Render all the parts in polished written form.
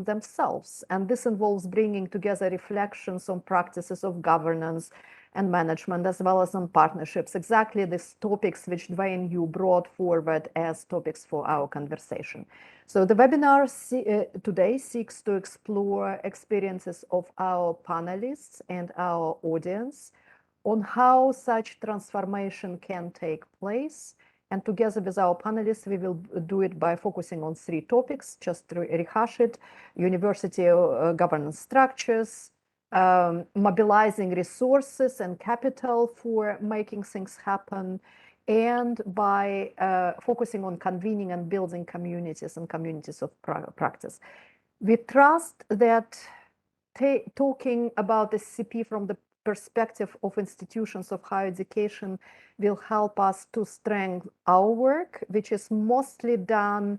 themselves. And this involves bringing together reflections on practices of governance and management, as well as on partnerships, exactly these topics which Dwayne, you brought forward as topics for our conversation. So the webinar today seeks to explore experiences of our panelists and our audience on how such transformation can take place. And together with our panelists, we will do it by focusing on 3 topics, just to rehash it: university governance structures, mobilizing resources and capital for making things happen, and by focusing on convening and building communities and communities of practice. We trust that talking about the CP from the perspective of institutions of higher education will help us to strengthen our work, which is mostly done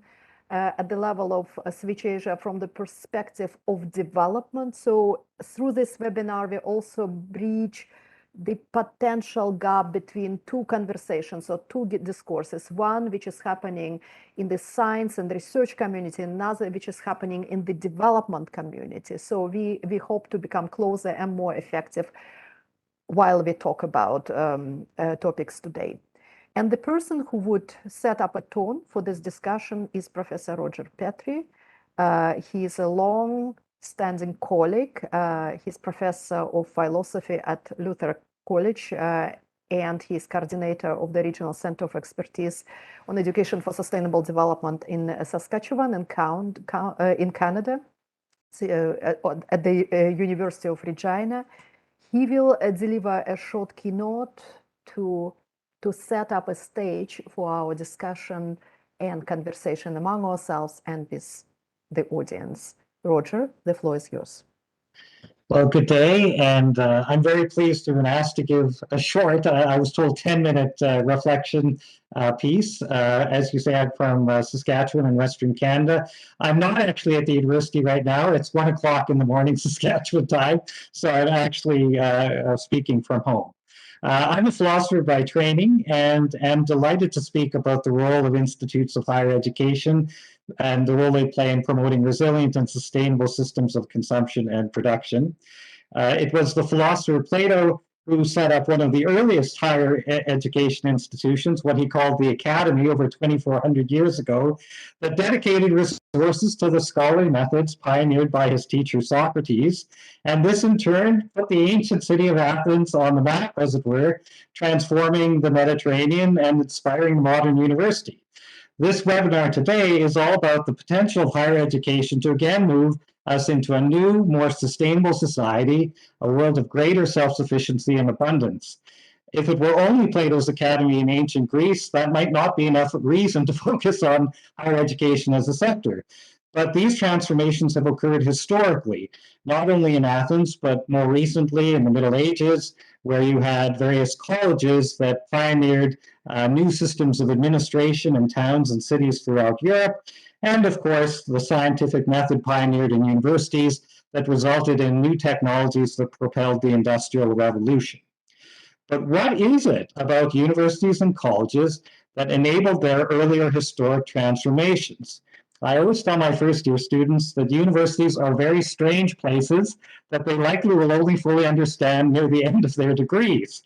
at the level of Switch Asia from the perspective of development. So through this webinar, we also bridge the potential gap between 2 conversations or 2 discourses, one which is happening in the science and research community, and another which is happening in the development community. So we hope to become closer and more effective while we talk about topics today. And the person who would set up a tone for this discussion is Professor Roger Petrie. He is a long-standing colleague. He's professor of philosophy at Luther College, and he's coordinator of the Regional Center of Expertise on Education for Sustainable Development in Saskatchewan and in Canada, at the University of Regina. He will deliver a short keynote to set up a stage for our discussion and conversation among ourselves and with the audience. Roger, the floor is yours. Well, good day, and I'm very pleased to be asked to give a short, I was told 10-minute reflection piece. As you say, I'm from Saskatchewan in Western Canada. I'm not actually at the university right now. It's 1 o'clock in the morning Saskatchewan time, so I'm actually speaking from home. I'm a philosopher by training and am delighted to speak about the role of institutes of higher education and the role they play in promoting resilient and sustainable systems of consumption and production. It was the philosopher Plato who set up one of the earliest higher education institutions, what he called the academy, over 2,400 years ago, that dedicated resources to the scholarly methods pioneered by his teacher Socrates. And this in turn put the ancient city of Athens on the map, as it were, transforming the Mediterranean and inspiring the modern university. This webinar today is all about the potential of higher education to again move us into a new, more sustainable society, a world of greater self-sufficiency and abundance. If it were only Plato's Academy in ancient Greece, that might not be enough reason to focus on higher education as a sector. But these transformations have occurred historically, not only in Athens, but more recently in the Middle Ages, where you had various colleges that pioneered new systems of administration in towns and cities throughout Europe, and of course, the scientific method pioneered in universities that resulted in new technologies that propelled the Industrial Revolution. But what is it about universities and colleges that enabled their earlier historic transformations? I always tell my first-year students that universities are very strange places that they likely will only fully understand near the end of their degrees.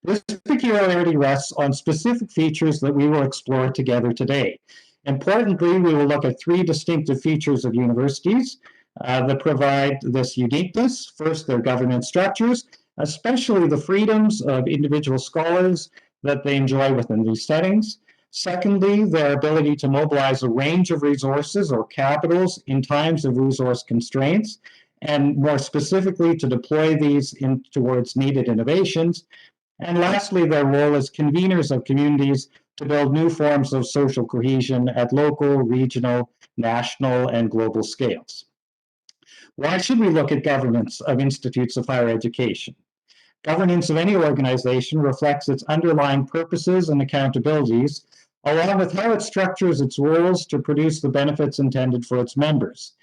This peculiarity rests on specific features that we will explore together today. Importantly, we will look at 3 distinctive features of universities that provide this uniqueness. First, their governance structures, especially the freedoms of individual scholars that they enjoy within these settings. Secondly, their ability to mobilize a range of resources or capitals in times of resource constraints, and more specifically to deploy these towards needed innovations. And lastly, their role as conveners of communities to build new forms of social cohesion at local, regional, national, and global scales. Why should we look at governance of institutes of higher education? Governance of any organization reflects its underlying purposes and accountabilities, along with how it structures its roles to produce the benefits intended for its members.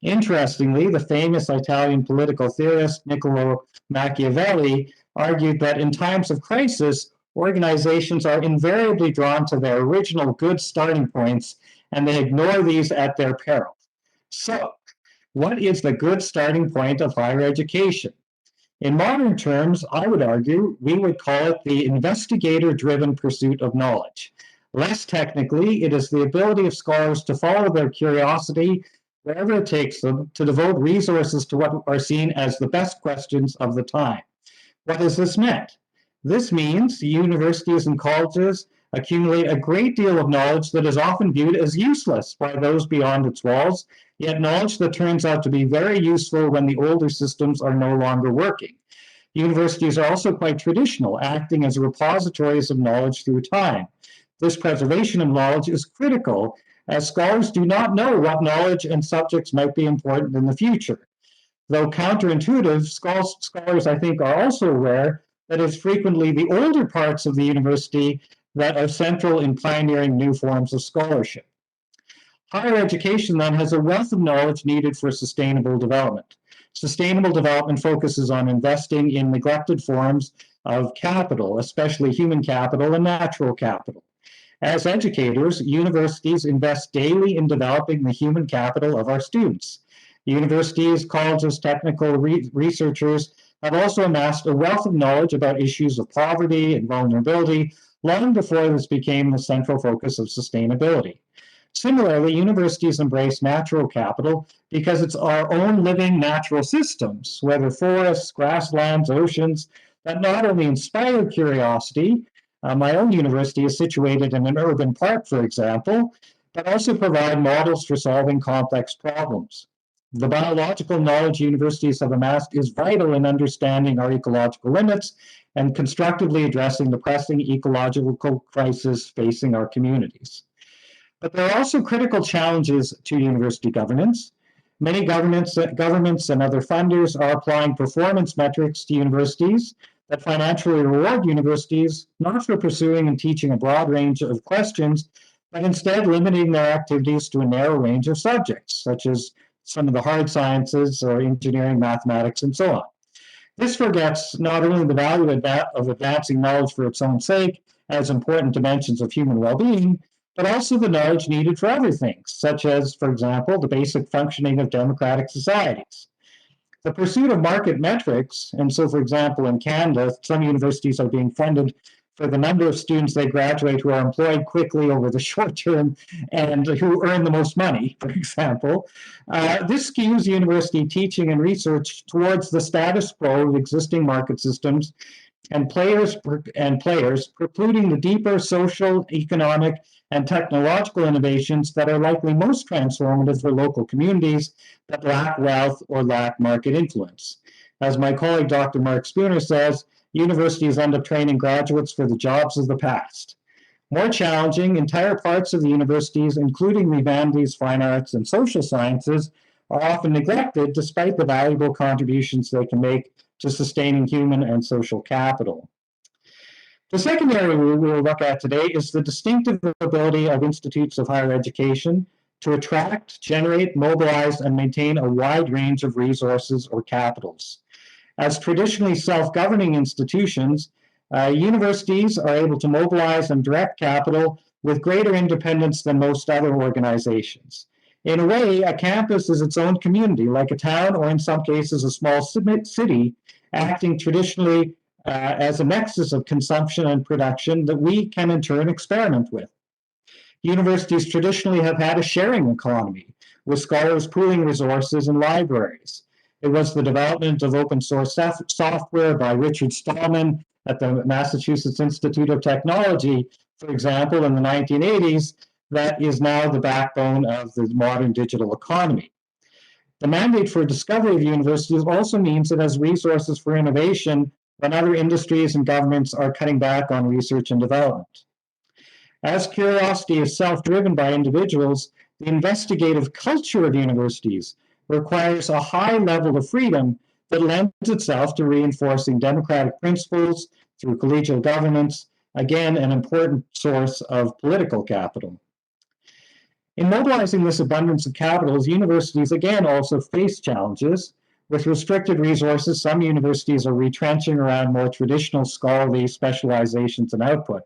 Interestingly, the famous Italian political theorist Niccolo Machiavelli argued that in times of crisis, organizations are invariably drawn to their original good starting points, and they ignore these at their peril. So, What is the good starting point of higher education? In modern terms, I would argue we would call it the investigator-driven pursuit of knowledge. Less technically, it is the ability of scholars to follow their curiosity wherever it takes them, to devote resources to what are seen as the best questions of the time. What does this mean? This means universities and colleges accumulate a great deal of knowledge that is often viewed as useless by those beyond its walls, yet knowledge that turns out to be very useful when the older systems are no longer working. Universities are also quite traditional, acting as repositories of knowledge through time. This preservation of knowledge is critical, as scholars do not know what knowledge and subjects might be important in the future. Though counterintuitive, scholars, I think, are also aware that it's frequently the older parts of the university that are central in pioneering new forms of scholarship. Higher education, then, has a wealth of knowledge needed for sustainable development. Sustainable development focuses on investing in neglected forms of capital, especially human capital and natural capital. As educators, universities invest daily in developing the human capital of our students. Universities, colleges, technical researchers have also amassed a wealth of knowledge about issues of poverty and vulnerability long before this became the central focus of sustainability. Similarly, universities embrace natural capital because it's our own living natural systems, whether forests, grasslands, oceans, that not only inspire curiosity. My own university is situated in an urban park, for example, but also provide models for solving complex problems. The biological knowledge universities have amassed is vital in understanding our ecological limits and constructively addressing the pressing ecological crisis facing our communities. But there are also critical challenges to university governance. Many governments and other funders are applying performance metrics to universities that financially reward universities not for pursuing and teaching a broad range of questions, but instead limiting their activities to a narrow range of subjects, such as some of the hard sciences or engineering, mathematics, and so on. This forgets not only the value of advancing knowledge for its own sake as important dimensions of human well-being, but also the knowledge needed for other things, such as, for example, the basic functioning of democratic societies. The pursuit of market metrics, and so, for example, in Canada, some universities are being funded for the number of students they graduate who are employed quickly over the short term and who earn the most money, for example. This skews university teaching and research towards the status quo of existing market systems and players, precluding the deeper social, economic, and technological innovations that are likely most transformative for local communities that lack wealth or lack market influence. As my colleague Dr. Mark Spooner says, universities end up training graduates for the jobs of the past. More challenging, entire parts of the universities, including the humanities, fine arts, and social sciences, are often neglected despite the valuable contributions they can make to sustaining human and social capital. The second area we will look at today is the distinctive ability of institutes of higher education to attract, generate, mobilize, and maintain a wide range of resources or capitals. As traditionally self-governing institutions, universities are able to mobilize and direct capital with greater independence than most other organizations. In a way, a campus is its own community, like a town or in some cases a small city, acting traditionally as a nexus of consumption and production that we can in turn experiment with. Universities traditionally have had a sharing economy, with scholars pooling resources in libraries. It was the development of open source software by Richard Stallman at the Massachusetts Institute of Technology, for example, in the 1980s, that is now the backbone of the modern digital economy. The mandate for discovery of universities also means it has resources for innovation when other industries and governments are cutting back on research and development. As curiosity is self-driven by individuals, the investigative culture of universities requires a high level of freedom that lends itself to reinforcing democratic principles through collegial governance, again, an important source of political capital. In mobilizing this abundance of capitals, universities again also face challenges. With restricted resources, some universities are retrenching around more traditional scholarly specializations and output.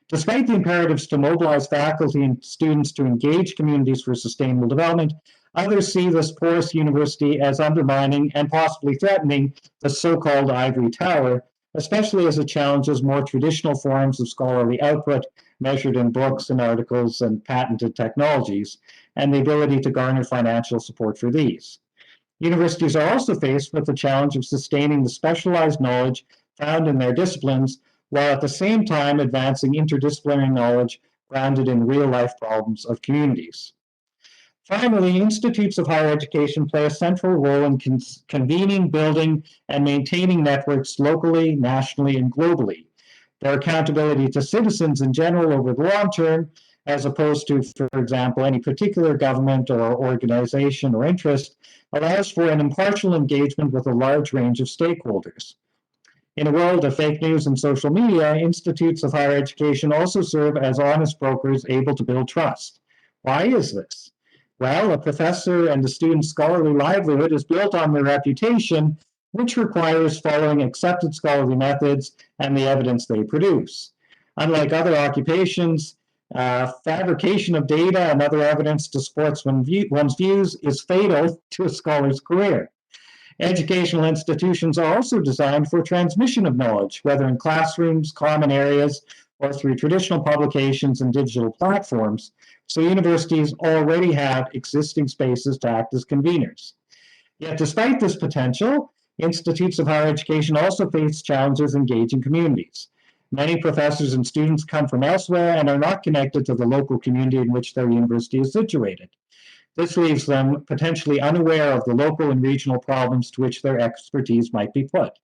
Despite the imperatives to mobilize faculty and students to engage communities for sustainable development, Others see this porous university as undermining and possibly threatening the so-called ivory tower, especially as it challenges more traditional forms of scholarly output measured in books and articles and patented technologies, and the ability to garner financial support for these. Universities are also faced with the challenge of sustaining the specialized knowledge found in their disciplines, while at the same time advancing interdisciplinary knowledge grounded in real-life problems of communities. Finally, institutes of higher education play a central role in convening, building, and maintaining networks locally, nationally, and globally. Their accountability to citizens in general over the long term, as opposed to, for example, any particular government or organization or interest, allows for an impartial engagement with a large range of stakeholders. In a world of fake news and social media, institutes of higher education also serve as honest brokers able to build trust. Why is this? Well, a professor and a student's scholarly livelihood is built on their reputation, which requires following accepted scholarly methods and the evidence they produce. Unlike other occupations, fabrication of data and other evidence to support one's views is fatal to a scholar's career. Educational institutions are also designed for transmission of knowledge, whether in classrooms, common areas, or through traditional publications and digital platforms. So universities already have existing spaces to act as conveners. Yet despite this potential, institutes of higher education also face challenges engaging communities. Many professors and students come from elsewhere and are not connected to the local community in which their university is situated. This leaves them potentially unaware of the local and regional problems to which their expertise might be put.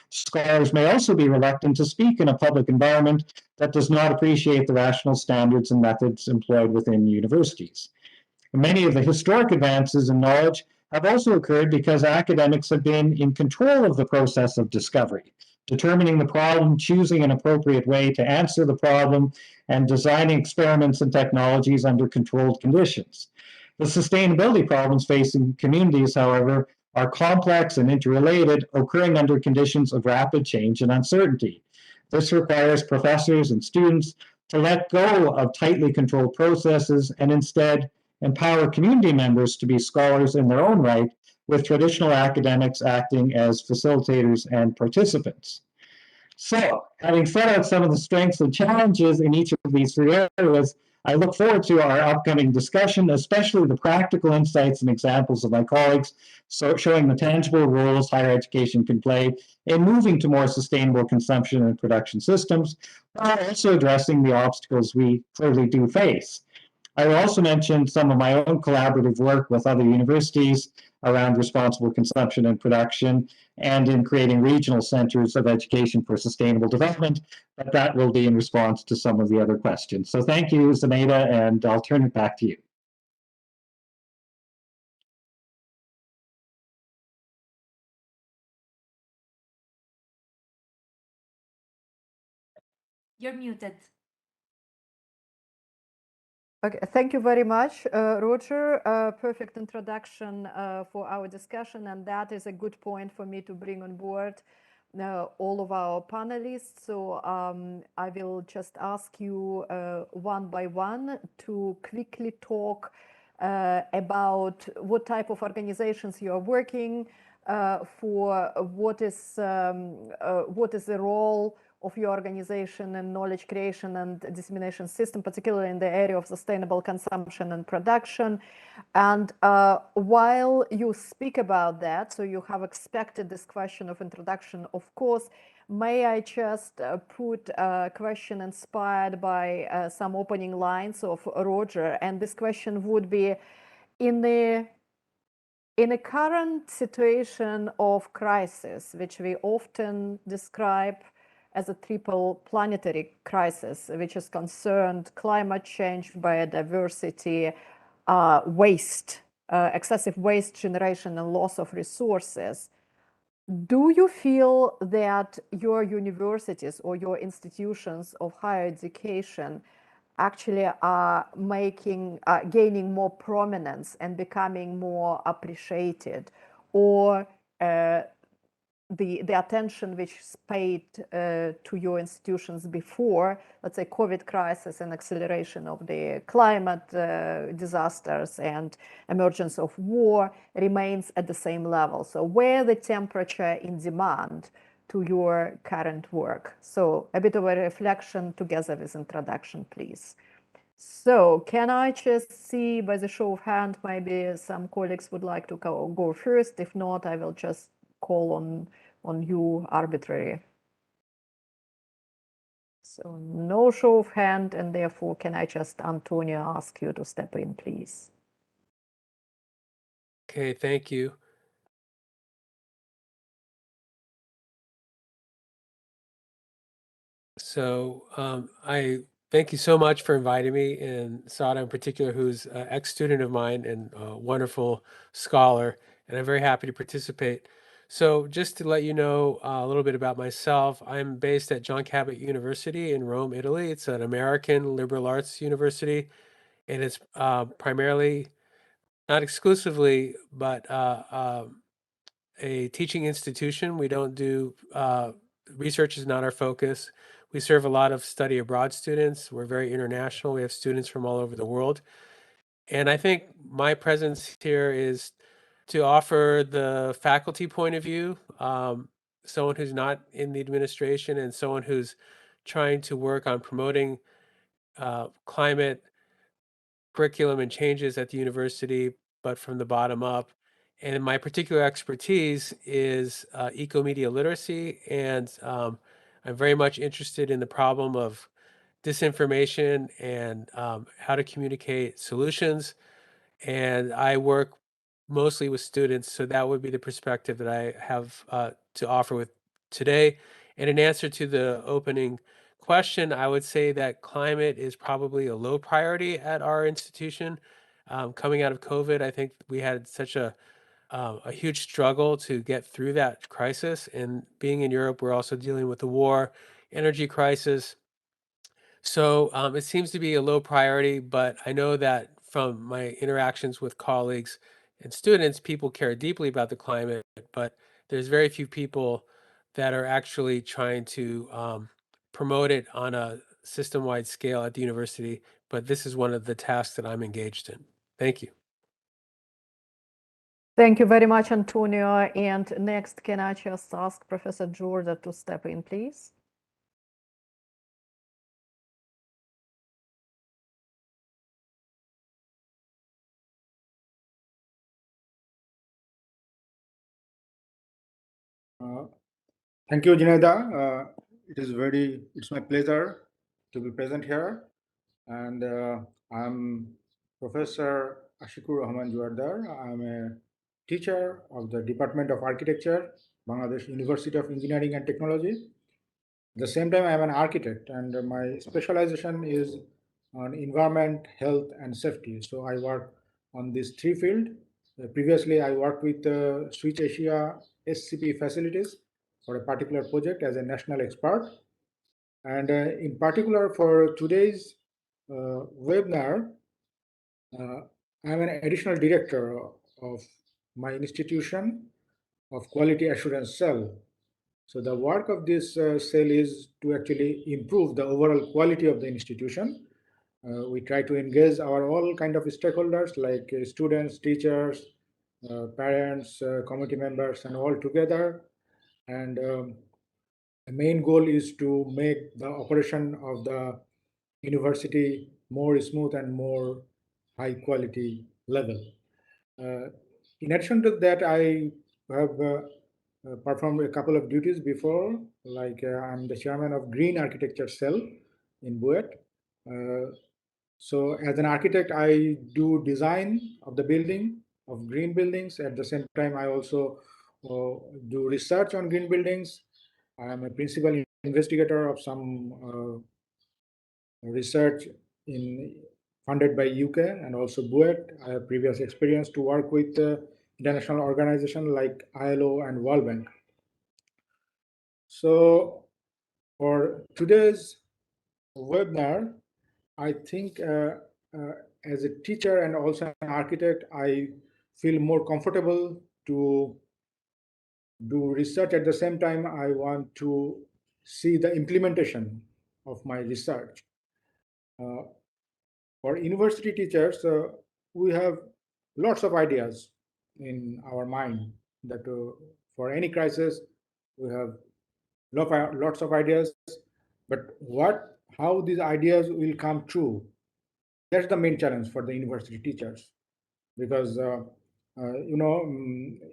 Scholars may also be reluctant to speak in a public environment that does not appreciate the rational standards and methods employed within universities. Many of the historic advances in knowledge have also occurred because academics have been in control of the process of discovery, determining the problem, choosing an appropriate way to answer the problem, and designing experiments and technologies under controlled conditions. The sustainability problems facing communities, however, are complex and interrelated, occurring under conditions of rapid change and uncertainty. This requires professors and students to let go of tightly controlled processes and instead empower community members to be scholars in their own right, with traditional academics acting as facilitators and participants. So, having set out some of the strengths and challenges in each of these three areas, I look forward to our upcoming discussion, especially the practical insights and examples of my colleagues, showing the tangible roles higher education can play in moving to more sustainable consumption and production systems, while also addressing the obstacles we clearly do face. I will also mention some of my own collaborative work with other universities around responsible consumption and production, and in creating regional centers of education for sustainable development, but that will be in response to some of the other questions. So thank you, Zenaida, and I'll turn it back to you. You're muted. Okay, thank you very much, Roger. Perfect introduction for our discussion, and that is a good point for me to bring on board all of our panelists. So I will just ask you one by one to quickly talk about what type of organizations you are working for, what is the role of your organization and knowledge creation and dissemination system, particularly in the area of sustainable consumption and production. And while you speak about that, so you have expected this question of introduction, of course, may I just put a question inspired by some opening lines of Roger? And this question would be, in a current situation of crisis, which we often describe as a triple planetary crisis, which is concerned climate change, biodiversity, waste, excessive waste generation and loss of resources. Do you feel that your universities or your institutions of higher education actually are gaining more prominence and becoming more appreciated, or the attention which is paid to your institutions before, let's say, COVID crisis and acceleration of the climate disasters and emergence of war remains at the same level. So where the temperature in demand to your current work? So a bit of a reflection together with introduction, please. So can I just see by the show of hand, maybe some colleagues would like to go first. If not, I will just call on you arbitrary. So no show of hand, and therefore can I just, Antonio, ask you to step in, please? Okay, thank you. So I thank you so much for inviting me, and Sada in particular, who's an ex-student of mine and a wonderful scholar, and I'm very happy to participate. So just to let you know a little bit about myself, I'm based at John Cabot University in Rome, Italy. It's an American liberal arts university, and it's primarily, not exclusively, but a teaching institution. We don't do research is not our focus. We serve a lot of study abroad students. We're very international. We have students from all over the world. And I think my presence here is to offer the faculty point of view, someone who's not in the administration and someone who's trying to work on promoting climate curriculum and changes at the university, but from the bottom up. And my particular expertise is eco-media literacy, and I'm very much interested in the problem of disinformation and how to communicate solutions. And I work mostly with students, so that would be the perspective that I have to offer with today. And in answer to the opening question, I would say that climate is probably a low priority at our institution. Coming out of COVID, I think we had such a huge struggle to get through that crisis. And being in Europe, we're also dealing with the war, energy crisis. So it seems to be a low priority, but I know that from my interactions with colleagues and students, people care deeply about the climate, but there's very few people that are actually trying to promote it on a system-wide scale at the university. But this is one of the tasks that I'm engaged in. Thank you. Thank you very much, Antonio. And next, can I just ask Professor Jordan to step in, please? Thank you, Junaida. It's my pleasure to be present here. And I'm Professor Ashikur Rahman Juardar. I'm a teacher of the Department of Architecture, Bangladesh University of Engineering and Technology. At the same time, I'm an architect, and my specialization is on environment, health, and safety. So I work on these three fields. Previously, I worked with Switch Asia SCP facilities for a particular project as a national expert. And in particular, for today's webinar, I'm an additional director of my institution of Quality Assurance Cell. So the work of this cell is to actually improve the overall quality of the institution. We try to engage our all kind of stakeholders like students, teachers, parents, committee members, and all together. And the main goal is to make the operation of the university more smooth and more high quality level. In addition to that, I have performed a couple of duties before, like I'm the chairman of Green Architecture Cell in BUET. So as an architect, I do design of the building, of green buildings. At the same time, I also do research on green buildings. I'm a principal investigator of some research funded by UK and also BUET. I have previous experience to work with international organizations like ILO and World Bank. So for today's webinar, I think as a teacher and also an architect, I feel more comfortable to do research. At the same time, I want to see the implementation of my research. For university teachers, we have lots of ideas in our mind that for any crisis, we have lots of ideas, but how these ideas will come true, that's the main challenge for the university teachers. Because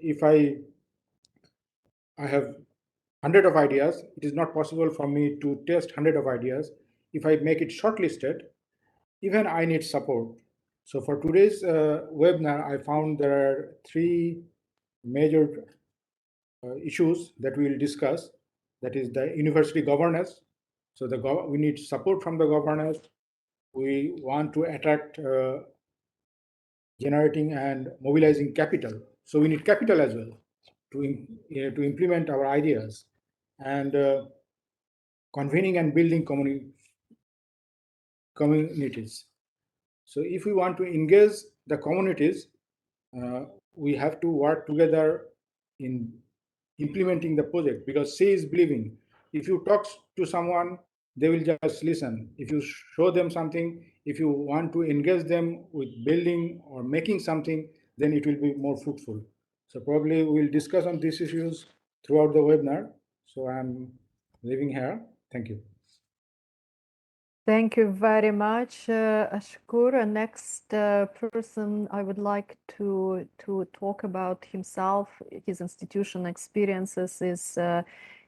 if I have hundred of ideas, it is not possible for me to test hundred of ideas. If I make it shortlisted, even I need support. So for today's webinar, I found there are three major issues that we will discuss. That is the university governance. So we need support from the governors. We want to attract generating and mobilizing capital. So we need capital as well to implement our ideas, and convening and building communities. So if we want to engage the communities, we have to work together in implementing the project, because see is believing. If you talk to someone, they will just listen. If you show them something, if you want to engage them with building or making something, then it will be more fruitful. So probably we'll discuss on these issues throughout the webinar. So I'm leaving here. Thank you. Thank you very much, Ashkur. Next person I would like to talk about himself, his institution experiences is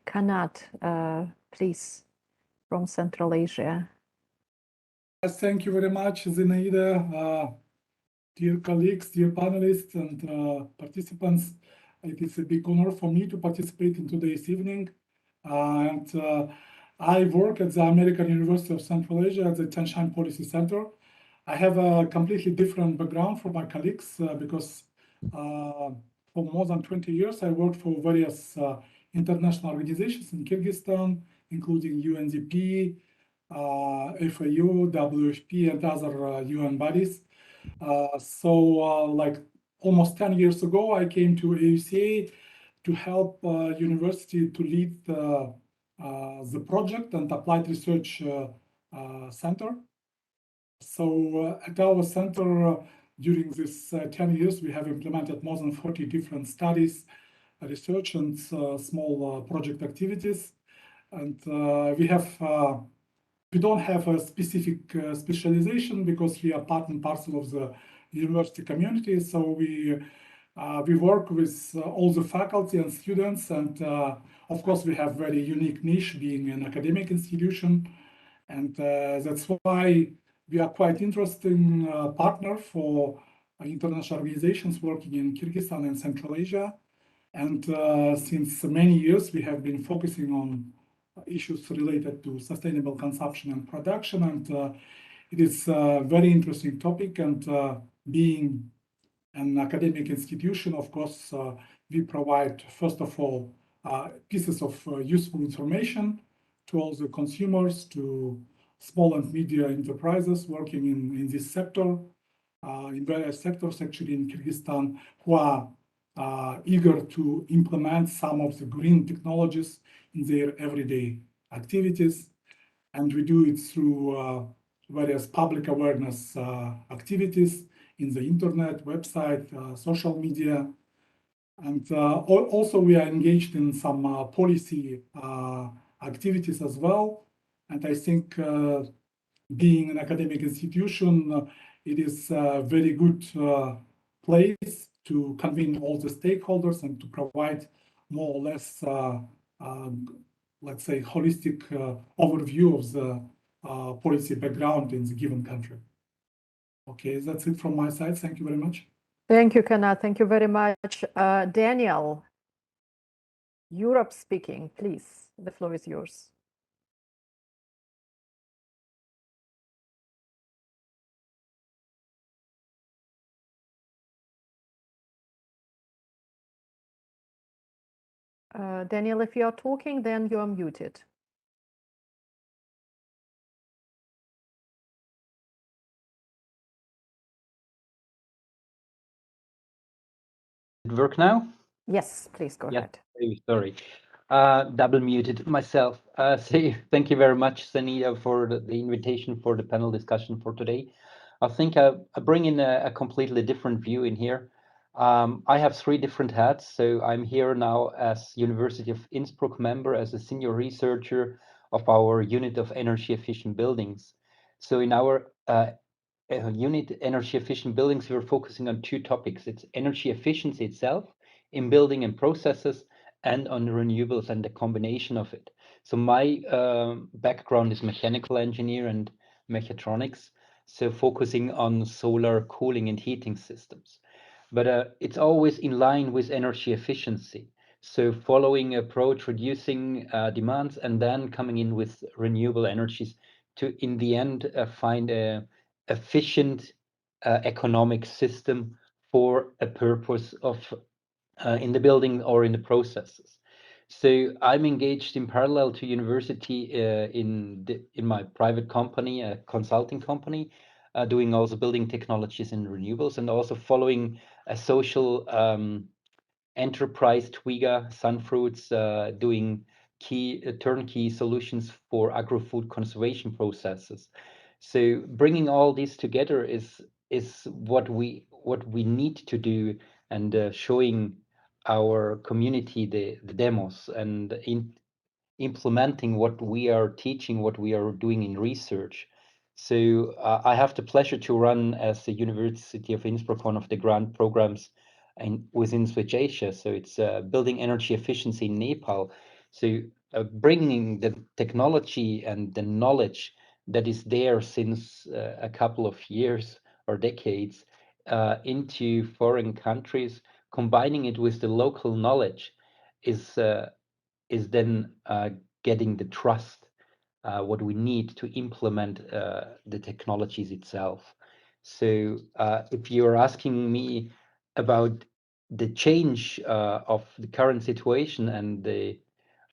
Kanat, please, from Central Asia. Yes, thank you very much, Zinaida. Dear colleagues, dear panelists and participants, it is a big honor for me to participate in today's evening. I work at the American University of Central Asia at the Tianshan Policy Center. I have a completely different background from my colleagues because for more than 20 years, I worked for various international organizations in Kyrgyzstan, including UNDP, FAO, WFP, and other UN bodies. Like almost 10 years ago, I came to AUCA to help university to lead the project and applied research center. So at our center, during this 10 years, we have implemented more than 40 different studies, research, and small project activities. And we don't have a specific specialization because we are part and parcel of the university community. So we work with all the faculty and students, and of course we have very unique niche being an academic institution, and that's why we are quite interesting partner for international organizations working in Kyrgyzstan and Central Asia. And since many years, we have been focusing on issues related to sustainable consumption and production. And it is a very interesting topic. And being an academic institution, of course, we provide, first of all, pieces of useful information to all the consumers, to small and medium enterprises working in this sector, in various sectors actually in Kyrgyzstan, who are eager to implement some of the green technologies in their everyday activities. And we do it through various public awareness activities in the internet, website, social media. And also we are engaged in some policy activities as well. And I think being an academic institution, it is a very good place to convene all the stakeholders and to provide more or less, let's say, holistic overview of the policy background in the given country. Okay, that's it from my side. Thank you very much. Thank you, Kanat. Thank you very much. Daniel, Europe speaking, please. The floor is yours. Daniel, if you are talking, then you are muted. It work now? Yes, please go Yeah. ahead. Sorry, double muted myself. So thank you very much, Sanita, for the invitation for the panel discussion for today. I think I bring in a completely different view in here. I have 3 different hats. So I'm here now as University of Innsbruck member, as a senior researcher of our unit of energy efficient buildings. So in our unit energy efficient buildings, we're focusing on 2 topics. It's energy efficiency itself in building and processes, and on renewables and the combination of it. So my background is mechanical engineer and mechatronics, so focusing on solar cooling and heating systems. But it's always in line with energy efficiency. So following approach, reducing demands, and then coming in with renewable energies to, in the end, find a efficient economic system for a purpose of in the building or in the processes. So I'm engaged in parallel to university in my private company, a consulting company, doing also building technologies and renewables, and also following a social enterprise, Twiga, Sunfruits, doing turnkey solutions for agro-food conservation processes. So bringing all this together is what we need to do, and showing our community the demos, and implementing what we are teaching, what we are doing in research. So I have the pleasure to run, as the University of Innsbruck, one of the grant programs within Switch Asia. So it's building energy efficiency in Nepal. So bringing the technology and the knowledge that is there since a couple of years or decades into foreign countries, combining it with the local knowledge is then getting the trust what we need to implement the technologies itself. So if you're asking me about the change of the current situation and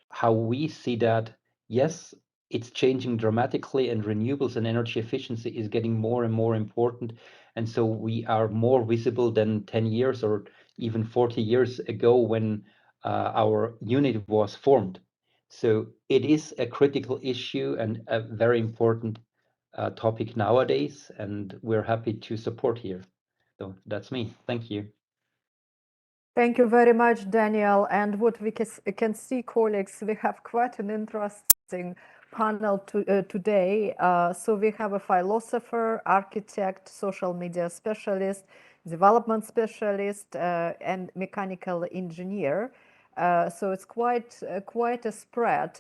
how we see that, yes, it's changing dramatically, and renewables and energy efficiency is getting more and more important. And so we are more visible than 10 years or even 40 years ago when our unit was formed. So it is a critical issue and a very important topic nowadays, and we're happy to support here. So that's me. Thank you. Thank you very much, Daniel. And what we can see, colleagues, we have quite an interesting panel today. So we have a philosopher, architect, social media specialist, development specialist, and mechanical engineer. So it's quite a spread,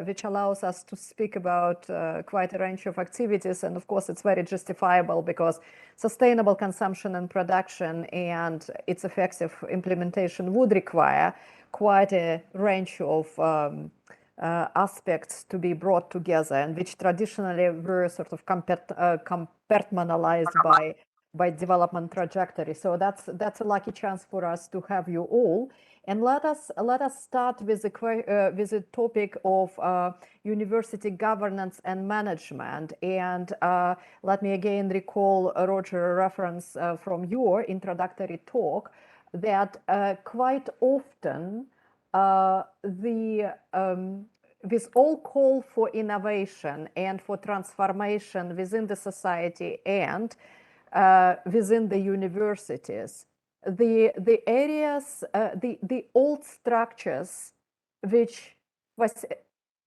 which allows us to speak about quite a range of activities. And of course, it's very justifiable because sustainable consumption and production and its effective implementation would require quite a range of aspects to be brought together, and which traditionally were sort of compartmentalized by development trajectory. So that's a lucky chance for us to have you all. And let us start with the topic of university governance and management. And let me again recall, Roger, a reference from your introductory talk that quite often with all call for innovation and for transformation within the society and within the universities, the areas, the old structures which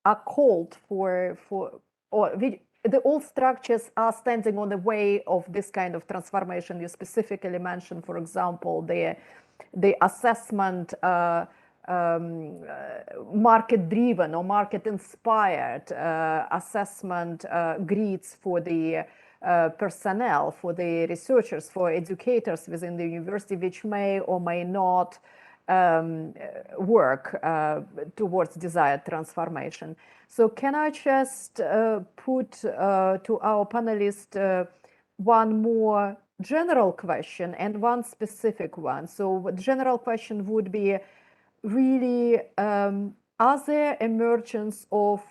are called for the old structures are standing on the way of this kind of transformation. You specifically mentioned, for example, the assessment market-driven or market-inspired assessment grids for the personnel, for the researchers, for educators within the university, which may or may not work towards desired transformation. So can I just put to our panelists one more general question and one specific one? So the general question would be really, are there emergence of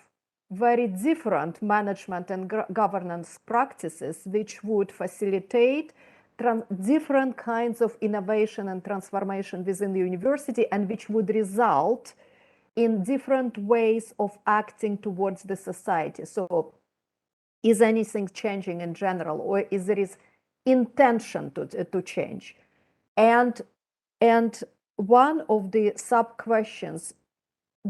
very different management and governance practices which would facilitate different kinds of innovation and transformation within the university, and which would result in different ways of acting towards the society. So is anything changing in general, or is there intention to change? And one of the sub-questions,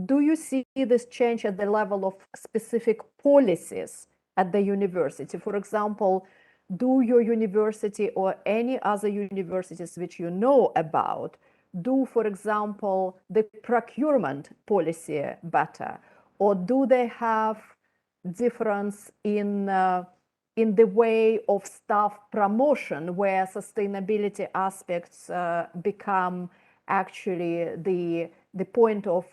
do you see this change at the level of specific policies at the university? For example, do your university or any other universities which you know about do, for example, the procurement policy better? Or do they have difference in the way of staff promotion, where sustainability aspects become actually the point of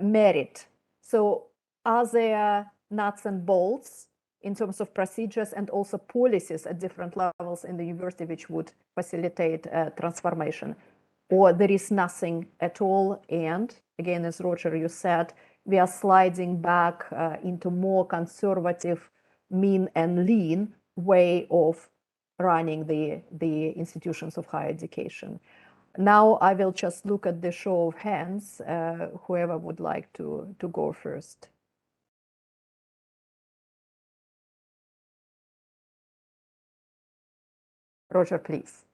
merit? So are there nuts and bolts in terms of procedures and also policies at different levels in the university which would facilitate transformation? Or there is nothing at all, and again, as Roger, you said, we are sliding back into more conservative, mean and lean way of running the institutions of higher education. Now I will just look at the show of hands, whoever would like to go first. Roger, please.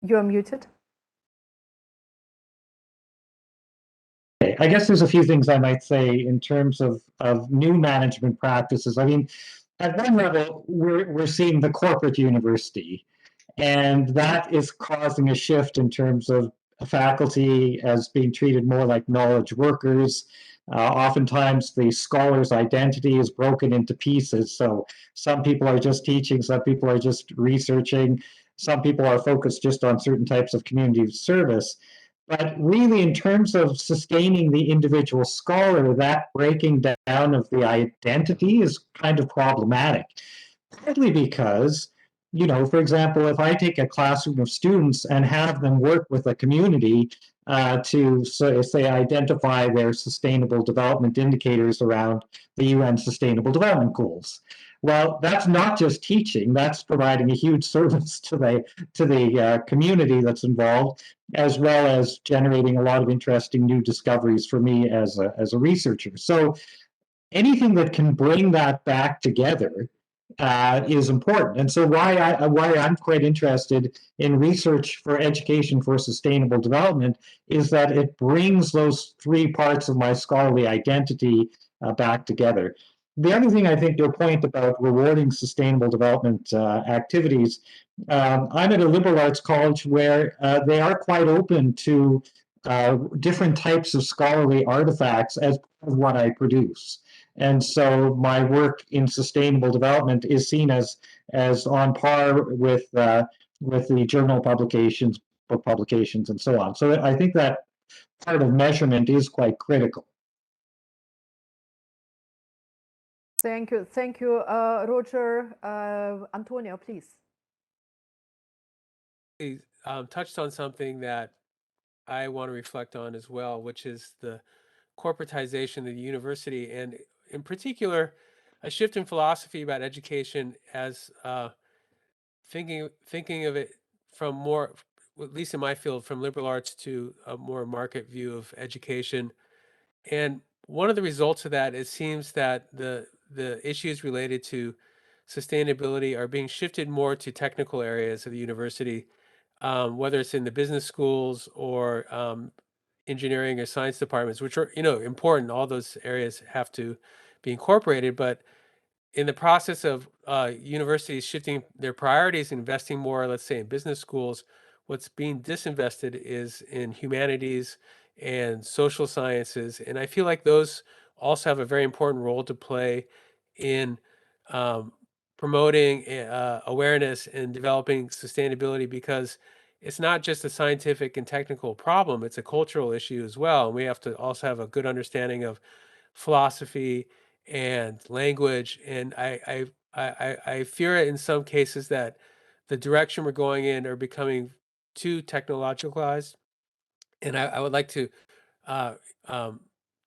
You are muted. Okay, I guess there's a few things I might say in terms of new management practices. I mean, at one level, we're seeing the corporate university, and that is causing a shift in terms of faculty as being treated more like knowledge workers. Oftentimes, the scholar's identity is broken into pieces. So some people are just teaching, some people are just researching, some people are focused just on certain types of community service. But really, in terms of sustaining the individual scholar, that breaking down of the identity is kind of problematic. Partly because, you know, for example, if I take a classroom of students and have them work with a community to, say, identify their sustainable development indicators around the UN Sustainable Development Goals. Well, that's not just teaching, that's providing a huge service to the community that's involved, as well as generating a lot of interesting new discoveries for me as a researcher. So anything that can bring that back together is important. And so why I'm quite interested in research for education for sustainable development is that it brings those three parts of my scholarly identity back together. The other thing, I think your point about rewarding sustainable development activities, I'm at a liberal arts college where they are quite open to different types of scholarly artifacts as part of what I produce. And so my work in sustainable development is seen as on par with the journal publications, book publications, and so on. So I think that part of measurement is quite critical. Thank you, Roger. Antonio, please. He touched on something that I want to reflect on as well, which is the corporatization of the university, and in particular, a shift in philosophy about education as thinking of it from more, at least in my field, from liberal arts to a more market view of education. And one of the results of that, it seems that the issues related to sustainability are being shifted more to technical areas of the university, whether it's in the business schools or engineering or science departments, which are, important. All those areas have to be incorporated, but in the process of universities shifting their priorities, investing more, let's say, in business schools, what's being disinvested is in humanities and social sciences. And I feel like those also have a very important role to play in promoting awareness and developing sustainability, because it's not just a scientific and technical problem, it's a cultural issue as well. And we have to also have a good understanding of philosophy and language. And I fear it in some cases that the direction we're going in are becoming too technologicalized. And I would like to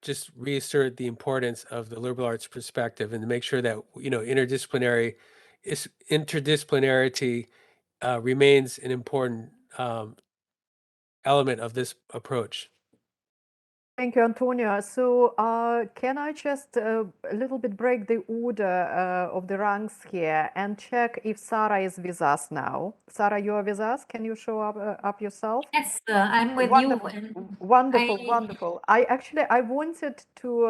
just reassert the importance of the liberal arts perspective and to make sure that, you know, interdisciplinarity remains an important element of this approach. Thank you, Antonio. So can I just a little bit break the order of the ranks here and check if Sarah is with us now? Sarah, you are with us. Can you show up yourself? Yes, I'm with Wonderful. you. And Wonderful, I- wonderful. I wanted to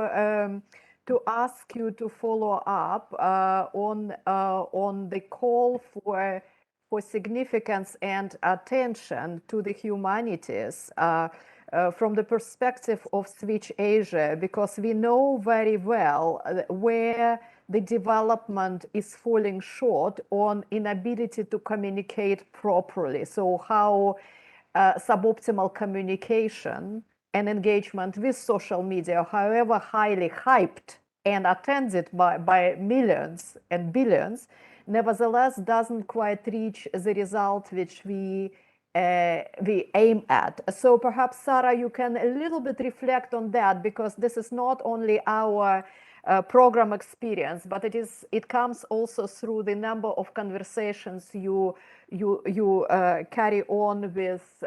ask you to follow up on the call for significance and attention to the humanities from the perspective of Switch Asia, because we know very well where the development is falling short on inability to communicate properly. So how suboptimal communication and engagement with social media, however highly hyped and attended by millions and billions, nevertheless doesn't quite reach the result which we aim at. So perhaps, Sarah, you can a little bit reflect on that, because this is not only our program experience, but it comes also through the number of conversations you carry on with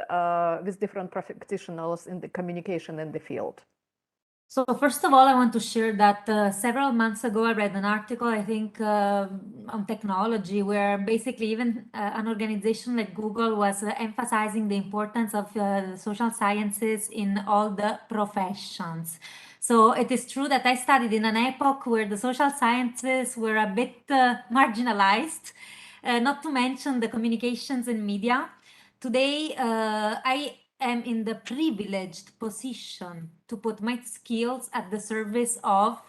different practitioners in the communication in the field. So first of all, I want to share that several months ago, I read an article, I think, on technology, where basically even an organization like Google was emphasizing the importance of social sciences in all the professions. So it is true that I studied in an epoch where the social sciences were a bit marginalized, not to mention the communications and media. Today, I am in the privileged position to put my skills at the service of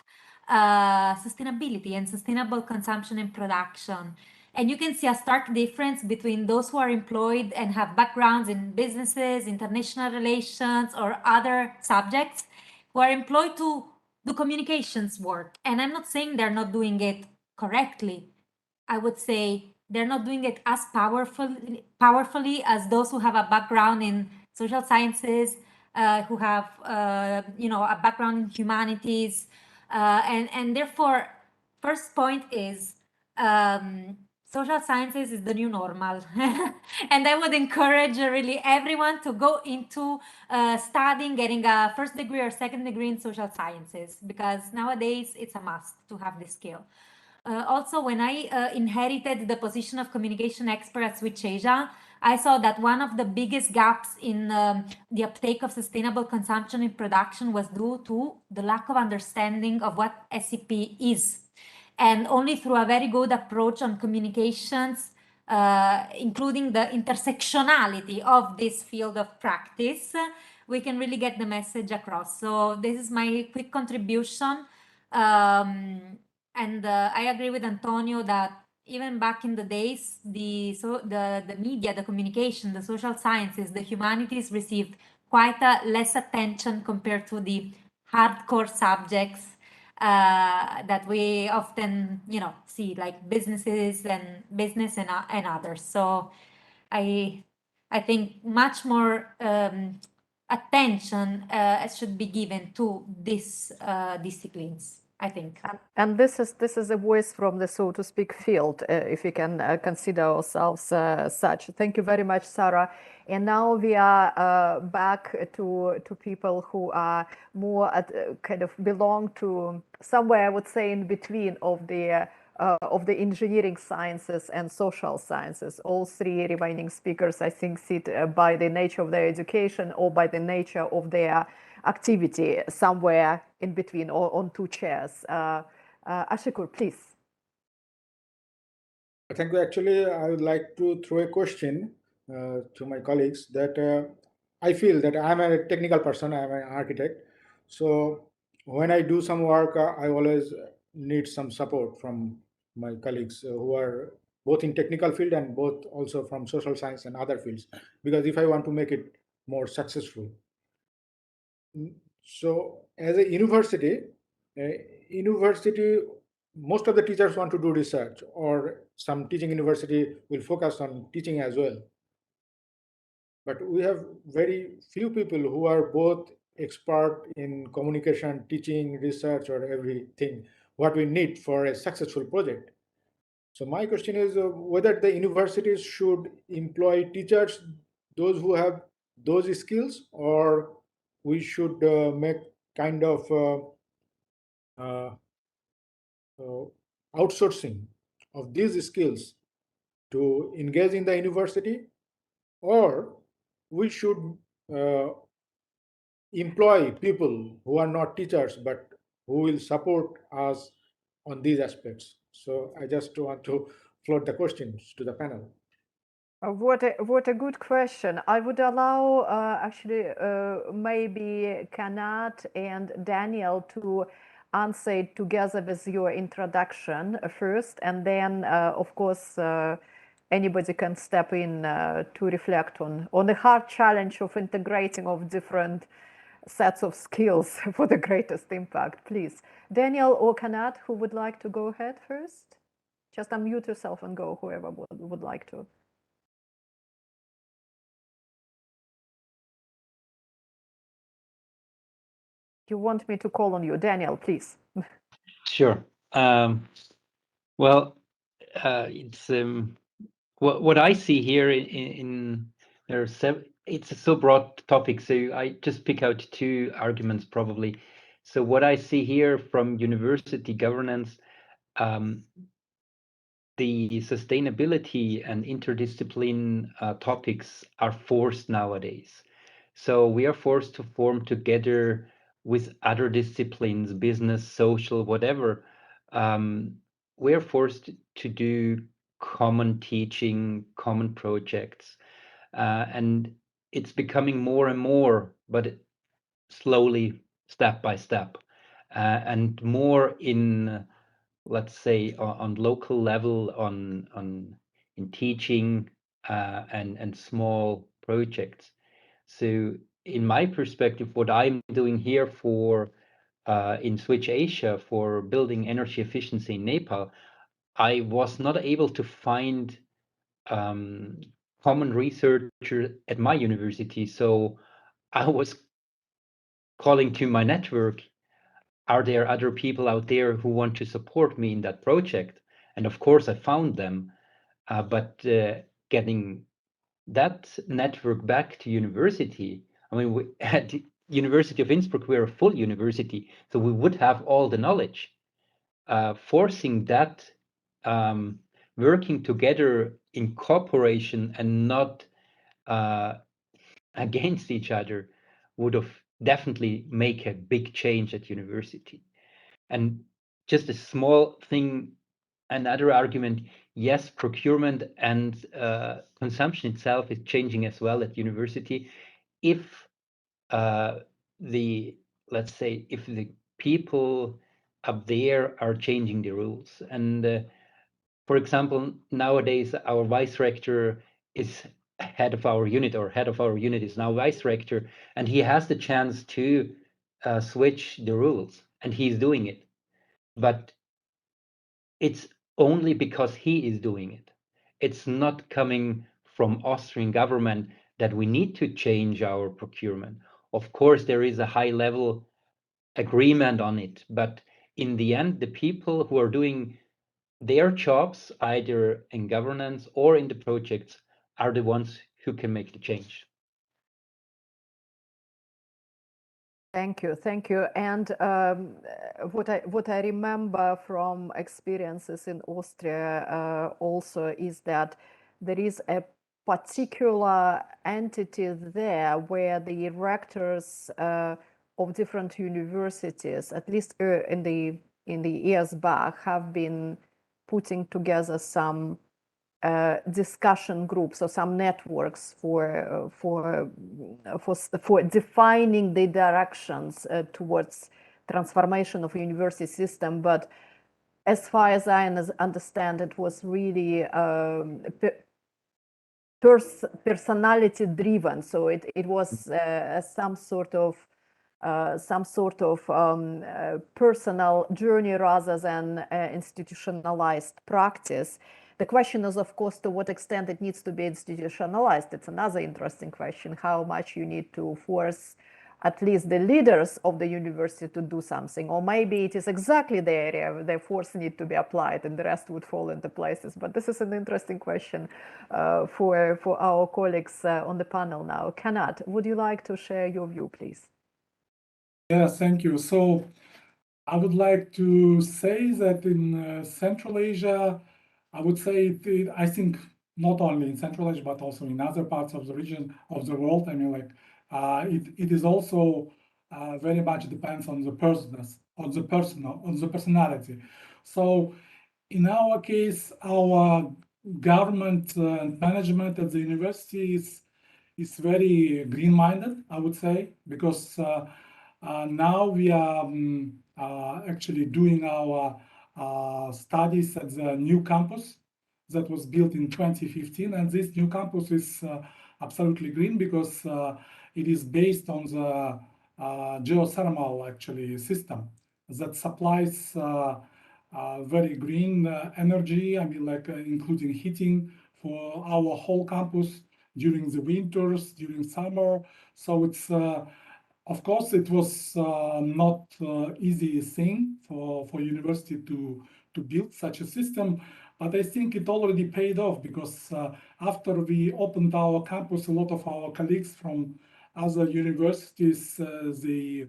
sustainability and sustainable consumption and production. And you can see a stark difference between those who are employed and have backgrounds in businesses, international relations, or other subjects, who are employed to do communications work. And I'm not saying they're not doing it correctly. I would say they're not doing it as powerfully as those who have a background in social sciences, who have a background in humanities, and therefore, first point is social sciences is the new normal, and I would encourage really everyone to go into studying, getting a first degree or second degree in social sciences, because nowadays it's a must to have this skill. Also, when I inherited the position of communication expert at Switch Asia, I saw that one of the biggest gaps in the uptake of sustainable consumption in production was due to the lack of understanding of what SEP is. And only through a very good approach on communications, including the intersectionality of this field of practice, we can really get the message across. So this is my quick contribution. And I agree with Antonio that even back in the days, the media, the communication, the social sciences, the humanities received quite a less attention compared to the hardcore subjects that we often, see, like business and others. So I think much more attention should be given to these disciplines, I think. And this is a voice from the, so to speak, field, if we can consider ourselves such. Thank you very much, Sarah. And now we are back to people who are more kind of belong to somewhere, I would say, in between of the engineering sciences and social sciences. All three remaining speakers, I think, sit by the nature of their education or by the nature of their activity somewhere in between or on two chairs. Ashikur, please. Thank you. Actually, I would like to throw a question to my colleagues that I feel that I'm a technical person, I'm an architect. So when I do some work, I always need some support from my colleagues who are both in technical field and both also from social science and other fields, because if I want to make it more successful. So as a university, most of the teachers want to do research, or some teaching university will focus on teaching as well. But we have very few people who are both expert in communication, teaching, research, or everything what we need for a successful project. So my question is whether the universities should employ teachers, those who have those skills, or we should make kind of outsourcing of these skills to engage in the university, or we should employ people who are not teachers but who will support us on these aspects. So I just want to float the questions to the panel. What a good question. I would allow actually maybe Kanat and Daniel to answer it together with your introduction first, and then of course anybody can step in to reflect on the hard challenge of integrating of different sets of skills for the greatest impact. Please, Daniel or Kanat, who would like to go ahead first? Just unmute yourself and go, whoever would like to. You want me to call on you, Daniel, please. Sure. Well, it's what I see here in there are several. It's a so broad topic, so I just pick out two arguments probably. So what I see here from university governance, the sustainability and interdiscipline topics are forced nowadays. So we are forced to form together with other disciplines, business, social, whatever. We're forced to do common teaching, common projects. And it's becoming more and more, but slowly, step by step, and more in, let's say, on local level, in teaching and small projects. So in my perspective, what I'm doing here for in Switch Asia for building energy efficiency in Nepal, I was not able to find common researcher at my university. So I was calling to my network, are there other people out there who want to support me in that project? And of course I found them, but getting that network back to university, I mean, at the University of Innsbruck, we're a full university, so we would have all the knowledge. Forcing that, working together in cooperation and not against each other would have definitely make a big change at university. And just a small thing, another argument, yes, procurement and consumption itself is changing as well at university. If let's say, if the people up there are changing the rules. And for example, nowadays our vice rector is head of our unit, or head of our unit is now vice rector, and he has the chance to switch the rules, and he's doing it. But it's only because he is doing it. It's not coming from Austrian government that we need to change our procurement. Of course, there is a high level agreement on it, but in the end, the people who are doing their jobs, either in governance or in the projects, are the ones who can make the change. Thank you, thank you. And what I remember from experiences in Austria also is that there is a particular entity there where the rectors of different universities, at least in the years back, have been putting together some discussion groups or some networks for defining the directions towards transformation of university system. But as far as I understand, it was really personality driven. So it was some sort of personal journey rather than institutionalized practice. The question is, of course, to what extent it needs to be institutionalized. It's another interesting question, how much you need to force at least the leaders of the university to do something, or maybe it is exactly the area where the force need to be applied and the rest would fall into places. But this is an interesting question for our colleagues on the panel now. Kanat, would you like to share your view, please? Yes, thank you. So I would like to say that in Central Asia, I would say I think not only in Central Asia, but also in other parts of the region of the world. I mean, like it is also very much depends on the personality. So in our case, our government and management at the university is very green-minded, I would say, because now we are actually doing our studies at the new campus that was built in 2015. And this new campus is absolutely green because it is based on the geothermal actually system that supplies very green energy. I mean, like including heating for our whole campus during the winters, during summer. So it's of course, it was not easy thing for university to build such a system, but I think it already paid off because after we opened our campus, a lot of our colleagues from other universities they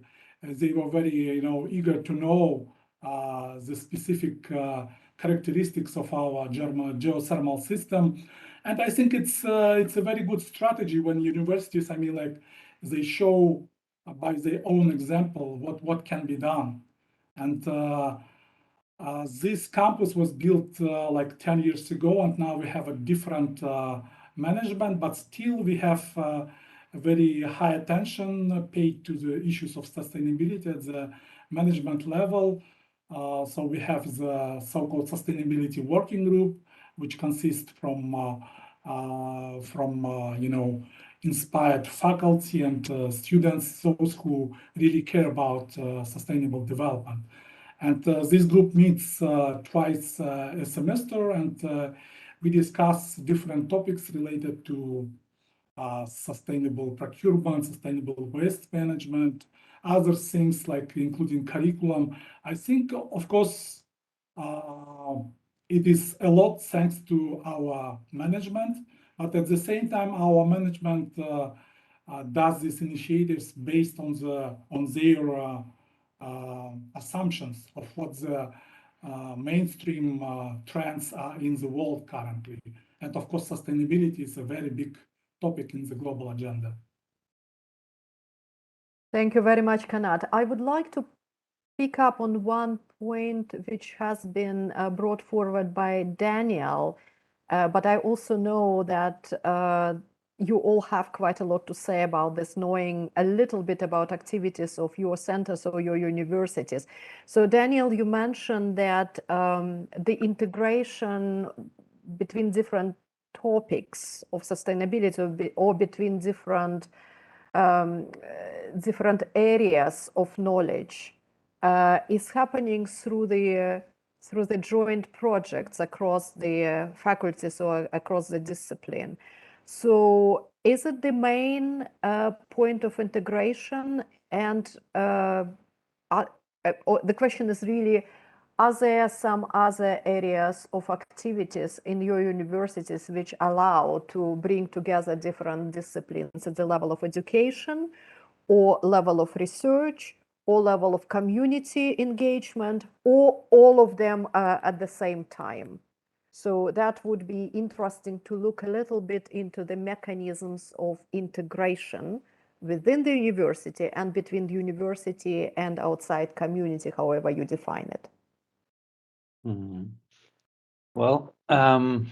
were very eager to know the specific characteristics of our German geothermal system, and I think it's a very good strategy when universities, I mean, like they show by their own example what can be done. And this campus was built like 10 years ago, and now we have a different management, but still we have a very high attention paid to the issues of sustainability at the management level. So we have the so-called sustainability working group, which consists from inspired faculty and students, those who really care about sustainable development. And this group meets twice a semester, and we discuss different topics related to sustainable procurement, sustainable waste management, other things like including curriculum. I think, of course, it is a lot thanks to our management, but at the same time, our management does these initiatives based on their assumptions of what the mainstream trends are in the world currently. And of course, sustainability is a very big topic in the global agenda. Thank you very much, Kanat. I would like to pick up on one point which has been brought forward by Daniel, but I also know that you all have quite a lot to say about this, knowing a little bit about activities of your centers or your universities. So Daniel, you mentioned that the integration between different topics of sustainability or between different areas of knowledge is happening through the joint projects across the faculties or across the discipline. So is it the main point of integration? And the question is really, are there some other areas of activities in your universities which allow to bring together different disciplines at the level of education or level of research or level of community engagement, or all of them at the same time? So that would be interesting to look a little bit into the mechanisms of integration within the university and between the university and outside community, however you define it. Well, I'm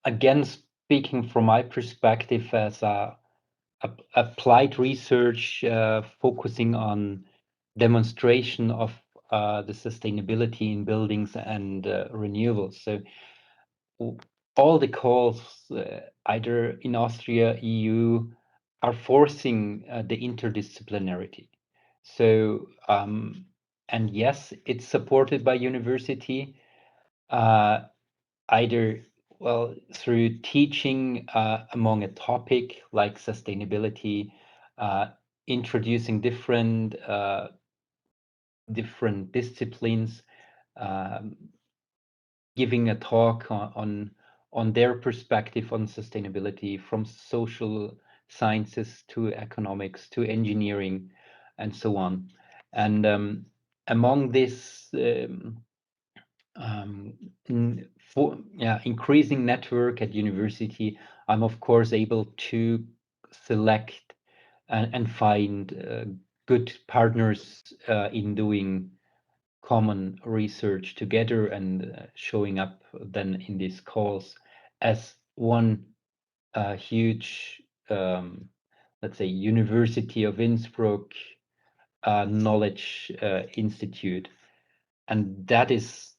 again speaking from my perspective as applied research focusing on demonstration of the sustainability in buildings and renewables. So all the calls, either in Austria, EU, are forcing the interdisciplinarity. So, and yes, it's supported by university, either through teaching among a topic like sustainability, introducing different disciplines, giving a talk on their perspective on sustainability, from social sciences to economics to engineering and so on. And among this increasing network at university, I'm of course able to select and find good partners in doing common research together and showing up then in these calls as one huge, let's say, University of Innsbruck knowledge institute. And that is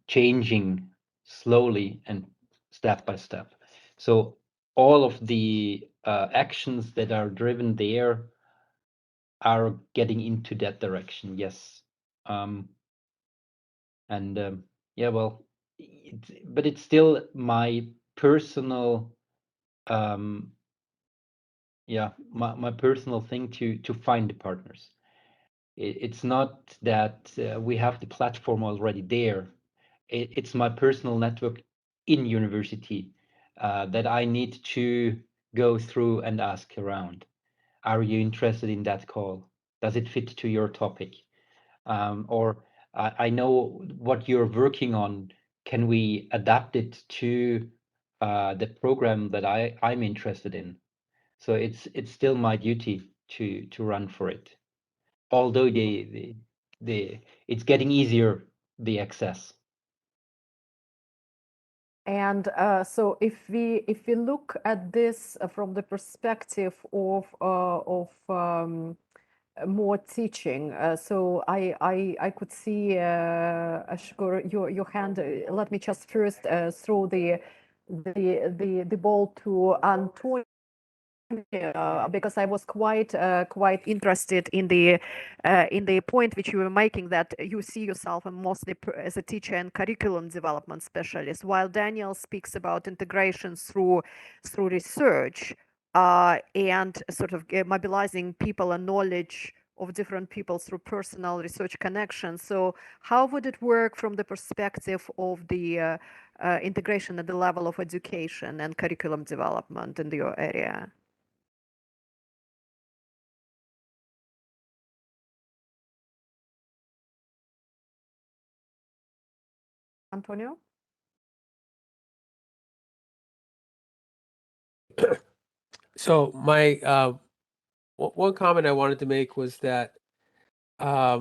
changing slowly and step by step. So all of the actions that are driven there are getting into that direction, yes. Yeah, well, but it's still my personal, my personal thing to find the partners. It's not that we have the platform already there. It's my personal network in university that I need to go through and ask around. Are you interested in that call? Does it fit to your topic? Or I know what you're working on. Can we adapt it to the program that I'm interested in? So it's still my duty to run for it. Although it's getting easier, the access. And so if we look at this from the perspective of more teaching, so I could see Ashkur, your hand. Let me just first throw the ball to Antonio. Because I was quite interested in the point which you were making, that you see yourself mostly as a teacher and curriculum development specialist, while Daniel speaks about integration through research and sort of mobilizing people and knowledge of different people through personal research connections. So how would it work from the perspective of the integration at the level of education and curriculum development in your area? Antonio? So my one comment I wanted to make was that I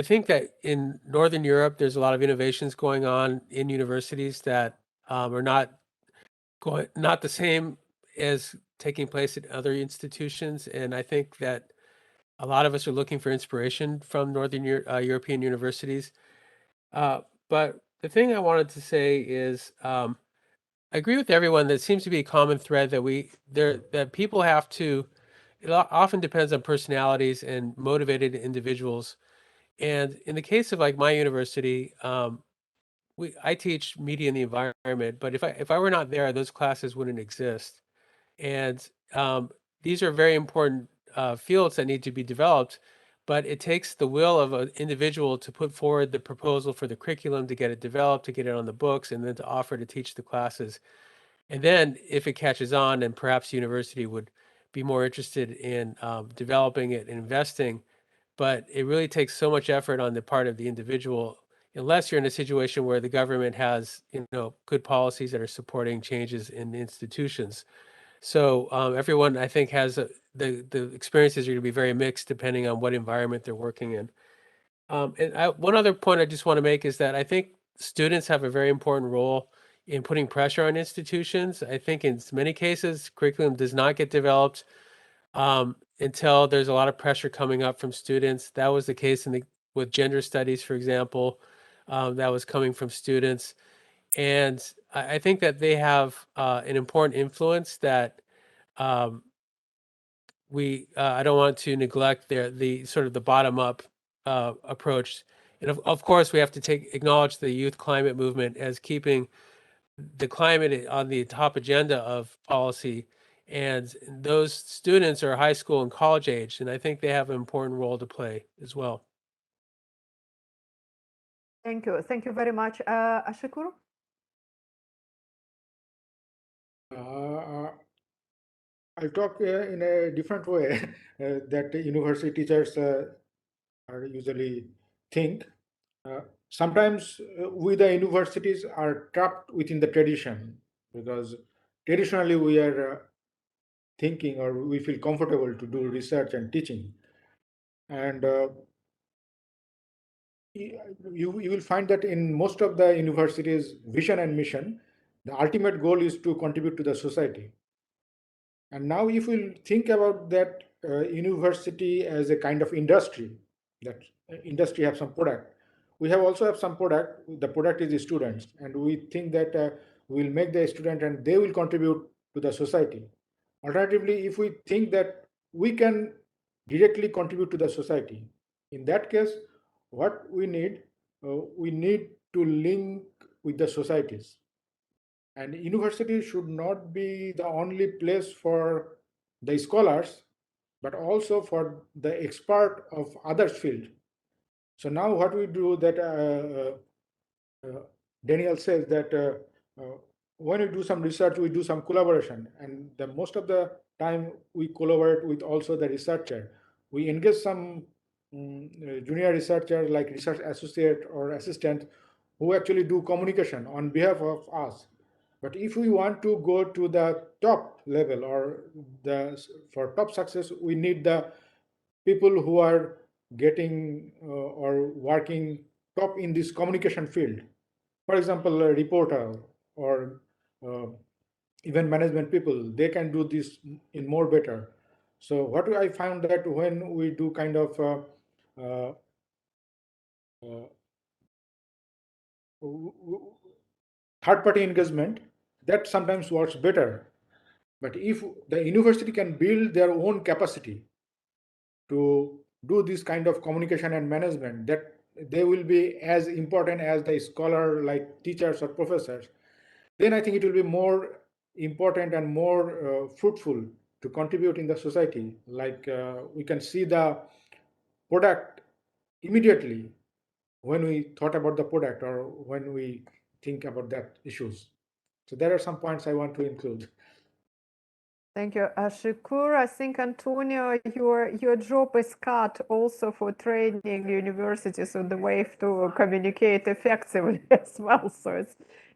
think that in Northern Europe, there's a lot of innovations going on in universities that are not the same as taking place at other institutions. And I think that a lot of us are looking for inspiration from Northern European universities. But the thing I wanted to say is, I agree with everyone. That seems to be a common thread that people have to. It often depends on personalities and motivated individuals. And in the case of like my university, I teach media and the environment. But if I were not there, those classes wouldn't exist. And these are very important fields that need to be developed. But it takes the will of an individual to put forward the proposal for the curriculum, to get it developed, to get it on the books, and then to offer to teach the classes. And then if it catches on, then perhaps the university would be more interested in developing it and investing. But it really takes so much effort on the part of the individual, unless you're in a situation where the government has, good policies that are supporting changes in institutions. So everyone, I think, has the experiences are going to be very mixed depending on what environment they're working in. One other point I just want to make is that I think students have a very important role in putting pressure on institutions. I think in many cases, curriculum does not get developed until there's a lot of pressure coming up from students. That was the case with gender studies, for example, that was coming from students. And I think that they have an important influence that I don't want to neglect the sort of the bottom up approach. And of course, we have to acknowledge the youth climate movement as keeping the climate on the top agenda of policy. And those students are high school and college age, and I think they have an important role to play as well. Thank you. Thank you very much. Ashikuru? I'll talk in a different way that university teachers are usually think. Sometimes we, the universities, are trapped within the tradition because traditionally we are thinking or we feel comfortable to do research and teaching. And you will find that in most of the universities' vision and mission, the ultimate goal is to contribute to the society. And now if we think about that university as a kind of industry, that industry have some product, we have also have some product, the product is the students, and we think that we'll make the student and they will contribute to the society. Alternatively, if we think that we can directly contribute to the society, in that case, what we need to link with the societies. And university should not be the only place for the scholars, but also for the expert of other field. So now what we do that Daniel says that when we do some research, we do some collaboration, and the most of the time we collaborate with also the researcher. We engage some junior researcher like research associate or assistant who actually do communication on behalf of us. But if we want to go to the top level or for top success, we need the people who are getting or working top in this communication field. For example, a reporter or even management people, they can do this in more better. So what I found that when we do kind of third-party engagement, that sometimes works better. But if the university can build their own capacity to do this kind of communication and management, that they will be as important as the scholar like teachers or professors, then I think it will be more important and more fruitful to contribute in the society. Like we can see the product immediately when we thought about the product or when we think about that issues. So there are some points I want to include. Thank you, Ashikur. I think, Antonio, your job is cut also for training universities on the way to communicate effectively as well. So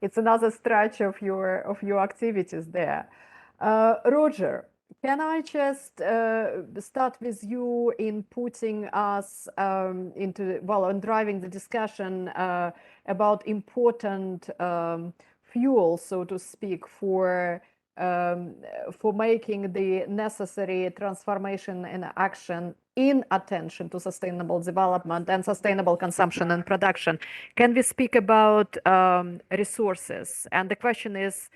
it's another stretch of your activities there. Roger, can I just start with you in putting us on driving the discussion about important fuel, so to speak, for making the necessary transformation and action in attention to sustainable development and sustainable consumption and production. Can we speak about resources? And the question is,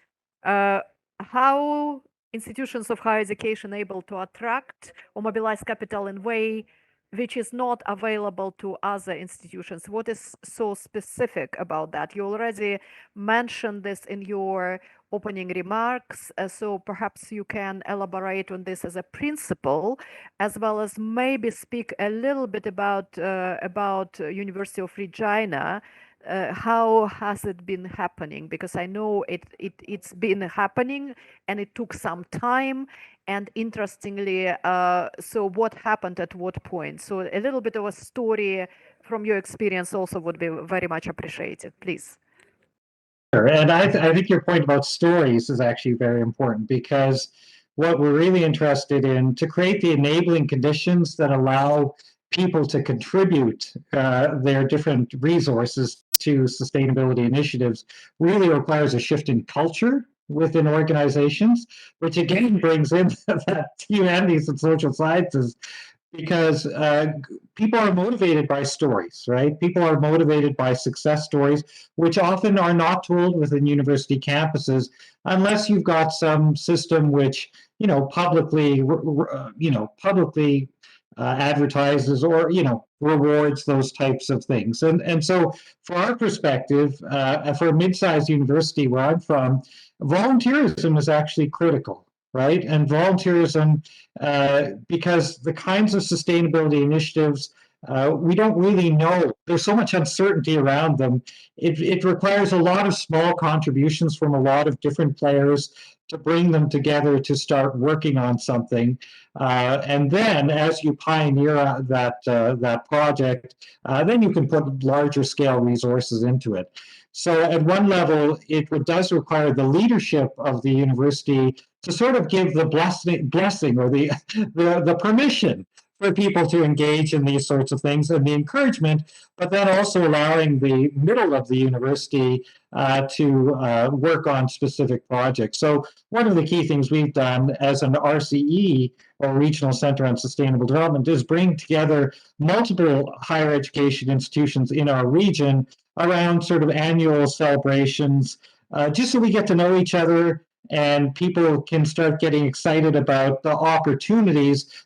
how institutions of higher education able to attract or mobilize capital in a way which is not available to other institutions? What is so specific about that? You already mentioned this in your opening remarks, so perhaps you can elaborate on this as a principle, as well as maybe speak a little bit about University of Regina. How has it been happening? Because I know it's been happening and it took some time. And interestingly, so what happened at what point? So a little bit of a story from your experience also would be very much appreciated, please. Sure. And I think your point about stories is actually very important, because what we're really interested in to create the enabling conditions that allow people to contribute their different resources to sustainability initiatives really requires a shift in culture within organizations, which again brings in that humanities and social sciences, because people are motivated by stories, right? People are motivated by success stories, which often are not told within university campuses unless you've got some system which, publicly advertises or, rewards those types of things. And so for our perspective, for a mid-sized university where I'm from, volunteerism is actually critical. right? And volunteerism, because the kinds of sustainability initiatives, we don't really know. There's so much uncertainty around them. It requires a lot of small contributions from a lot of different players to bring them together to start working on something. And then as you pioneer that project, then you can put larger scale resources into it. So at one level, it does require the leadership of the university to sort of give the blessing or the permission for people to engage in these sorts of things and the encouragement, but then also allowing the middle of the university to work on specific projects. So one of the key things we've done as an RCE, or Regional Center on Sustainable Development, is bring together multiple higher education institutions in our region around sort of annual celebrations, just so we get to know each other and people can start getting excited about the opportunities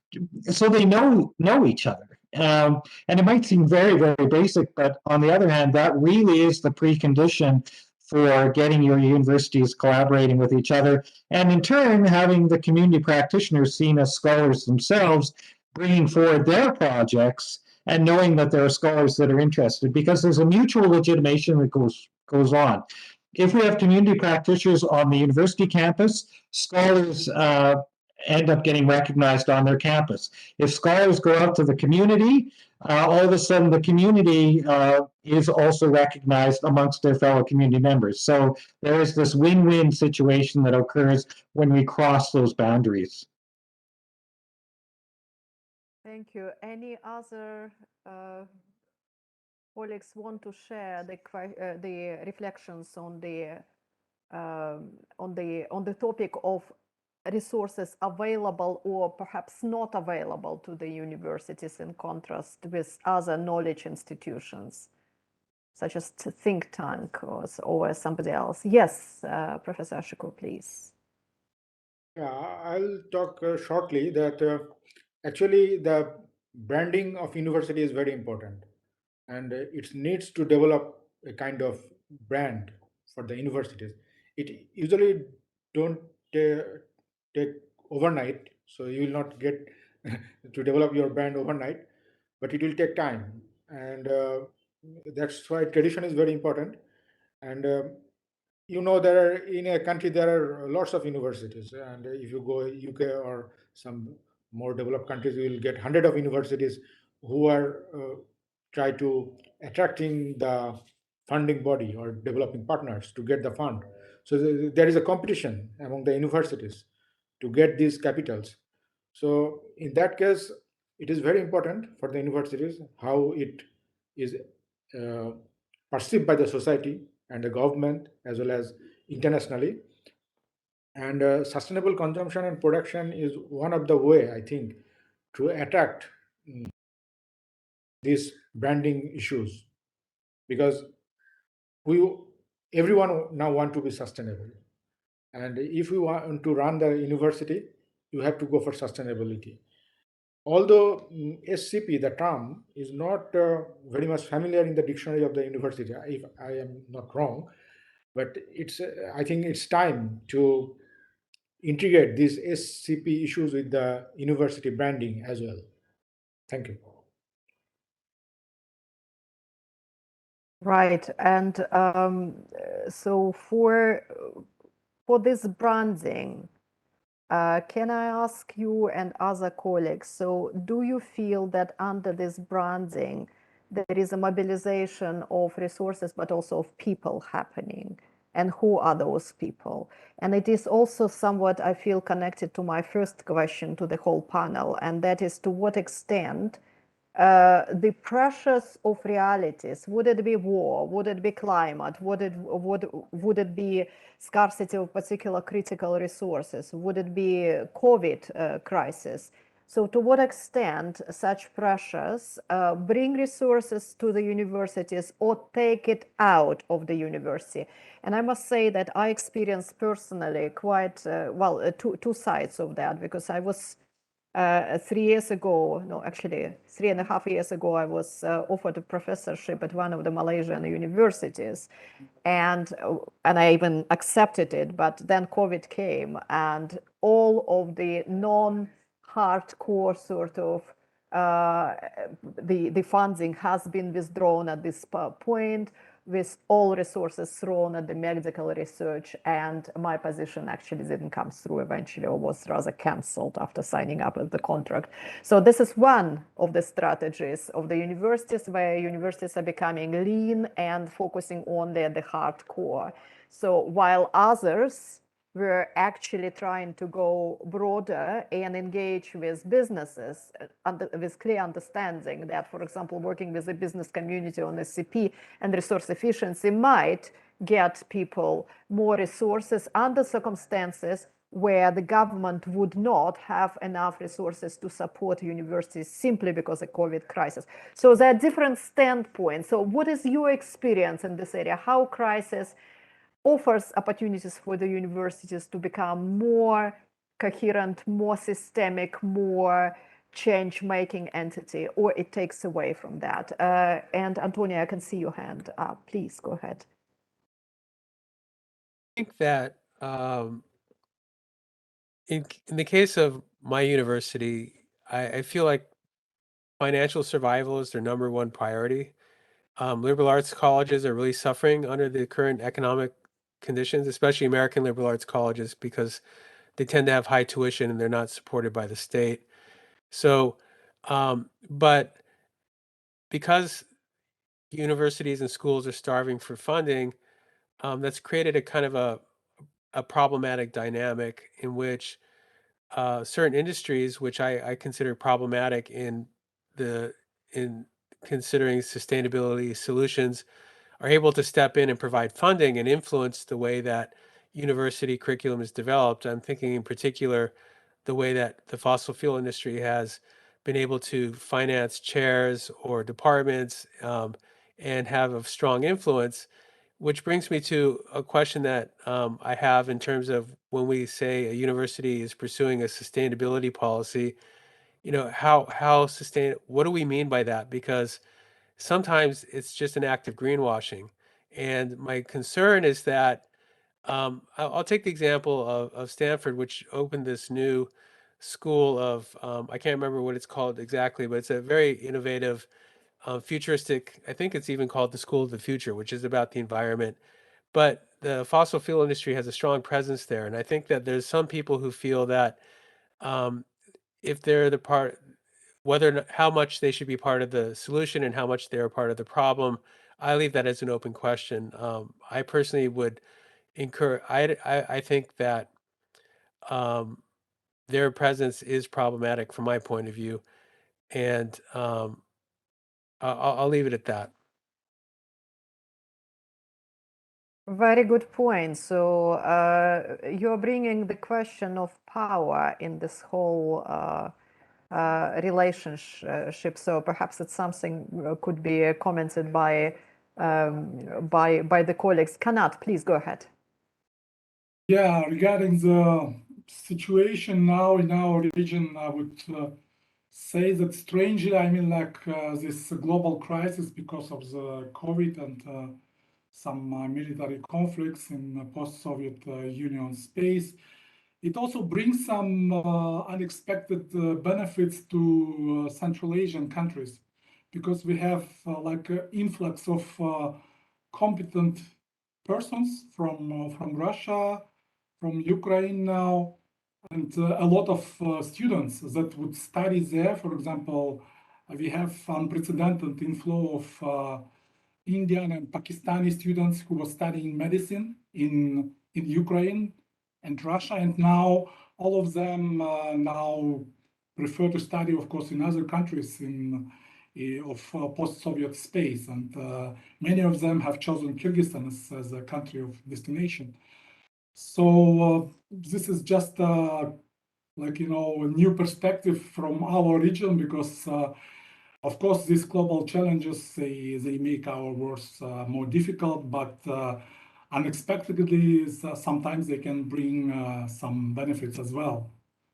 so they know each other. And it might seem very, very basic, but on the other hand, that really is the precondition for getting your universities collaborating with each other. And in turn, having the community practitioners seen as scholars themselves, bringing forward their projects and knowing that there are scholars that are interested, because there's a mutual legitimation that goes on. If we have community practitioners on the university campus, scholars end up getting recognized on their campus. If scholars go out to the community, all of a sudden the community is also recognized amongst their fellow community members. So there is this win-win situation that occurs when we cross those boundaries. Thank you. Any other colleagues want to share the reflections on the topic of resources available or perhaps not available to the universities in contrast with other knowledge institutions, such as think tank or somebody else? Yes, Professor Ashikur, please. Yeah, I'll talk shortly that actually the branding of university is very important, and it needs to develop a kind of brand for the universities. It usually don't take overnight, so you will not get to develop your brand overnight, but it will take time, and that's why tradition is very important. And there are in a country there are lots of universities, and if you go UK or some more developed countries, you will get hundreds of universities who are try to attracting the funding body or developing partners to get the fund. So there is a competition among the universities to get these capitals. So in that case, it is very important for the universities how it is perceived by the society and the government as well as internationally. And sustainable consumption and production is one of the way, I think, to attract these branding issues, because everyone now want to be sustainable, and if you want to run the university, you have to go for sustainability. Although SCP, the term, is not very much familiar in the dictionary of the university, if I am not wrong, but I think it's time to integrate these SCP issues with the university branding as well. Thank you. Right, and so for this branding, can I ask you and other colleagues, so do you feel that under this branding, there is a mobilization of resources, but also of people happening? And who are those people? And it is also somewhat, I feel, connected to my first question to the whole panel, and that is to what extent the pressures of realities, would it be war, would it be climate, would it be scarcity of particular critical resources, would it be COVID crisis? So to what extent such pressures bring resources to the universities or take it out of the university? And I must say that I experienced personally quite, two sides of that, because I was 3 years ago, no, actually 3.5 years ago, I was offered a professorship at one of the Malaysian universities, and I even accepted it. But then COVID came, and all of the non-hardcore sort of the funding has been withdrawn at this point, with all resources thrown at the medical research, and my position actually didn't come through eventually, or was rather cancelled after signing up with the contract. So this is one of the strategies of the universities, where universities are becoming lean and focusing on the hardcore. So while others were actually trying to go broader and engage with businesses with clear understanding that, for example, working with the business community on SCP and resource efficiency might get people more resources under circumstances where the government would not have enough resources to support universities simply because of COVID crisis. So there are different standpoints. So what is your experience in this area? How crisis offers opportunities for the universities to become more coherent, more systemic, more change-making entity, or it takes away from that? And Antonia, I can see your hand up. Please go ahead. I think that in the case of my university, I feel like financial survival is their number one priority. Liberal arts colleges are really suffering under the current economic conditions, especially American liberal arts colleges, because they tend to have high tuition and they're not supported by the state. So, but because universities and schools are starving for funding, that's created a kind of a problematic dynamic in which certain industries, which I consider problematic in considering sustainability solutions, are able to step in and provide funding and influence the way that university curriculum is developed. I'm thinking in particular the way that the fossil fuel industry has been able to finance chairs or departments and have a strong influence, which brings me to a question that I have in terms of when we say a university is pursuing a sustainability policy, what do we mean by that? Because sometimes it's just an act of greenwashing. And my concern is that I'll take the example of Stanford, which opened this new school of, I can't remember what it's called exactly, but it's a very innovative, futuristic, I think it's even called the School of the Future, which is about the environment. But the fossil fuel industry has a strong presence there. And I think that there's some people who feel that if they're the part, whether or not, how much they should be part of the solution and how much they're part of the problem, I leave that as an open question. I personally would I think that their presence is problematic from my point of view, and I'll leave it at that. Very good point. So you're bringing the question of power in this whole relationship. So perhaps it's something could be commented by the colleagues. Kanat, please go ahead. Yeah, regarding the situation now in our region, I would say that strangely, I mean, like this global crisis because of the COVID and some military conflicts in post-Soviet Union space, it also brings some unexpected benefits to Central Asian countries, because we have like an influx of competent persons from Russia, from Ukraine now, and a lot of students that would study there. For example, we have unprecedented inflow of Indian and Pakistani students who were studying medicine in Ukraine and Russia, and now all of them now prefer to study, of course, in other countries of post-Soviet space, and many of them have chosen Kyrgyzstan as a country of destination. So this is just like, you know, a new perspective from our region, because of course these global challenges, they make our works more difficult, but unexpectedly sometimes they can bring some benefits as well.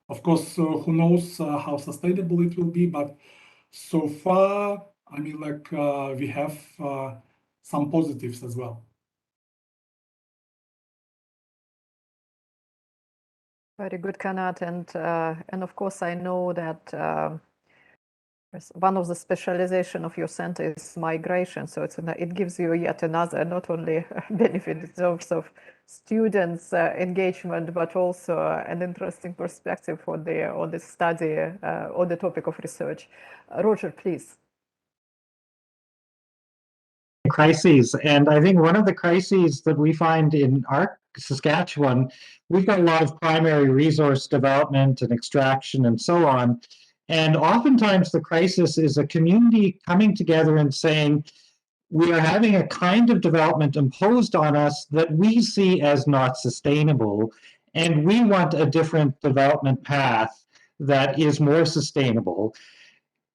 Of course, who knows how sustainable it will be, but so far, I mean, like we have some positives as well. Very good, Kanat, and of course I know that one of the specialization of your center is migration, so it gives you yet another not only benefit in terms of students' engagement, but also an interesting perspective for the study on the topic of research. Roger, please. Crises. And I think one of the crises that we find in our Saskatchewan, we've got a lot of primary resource development and extraction and so on. And oftentimes the crisis is a community coming together and saying, we are having a kind of development imposed on us that we see as not sustainable. And we want a different development path that is more sustainable.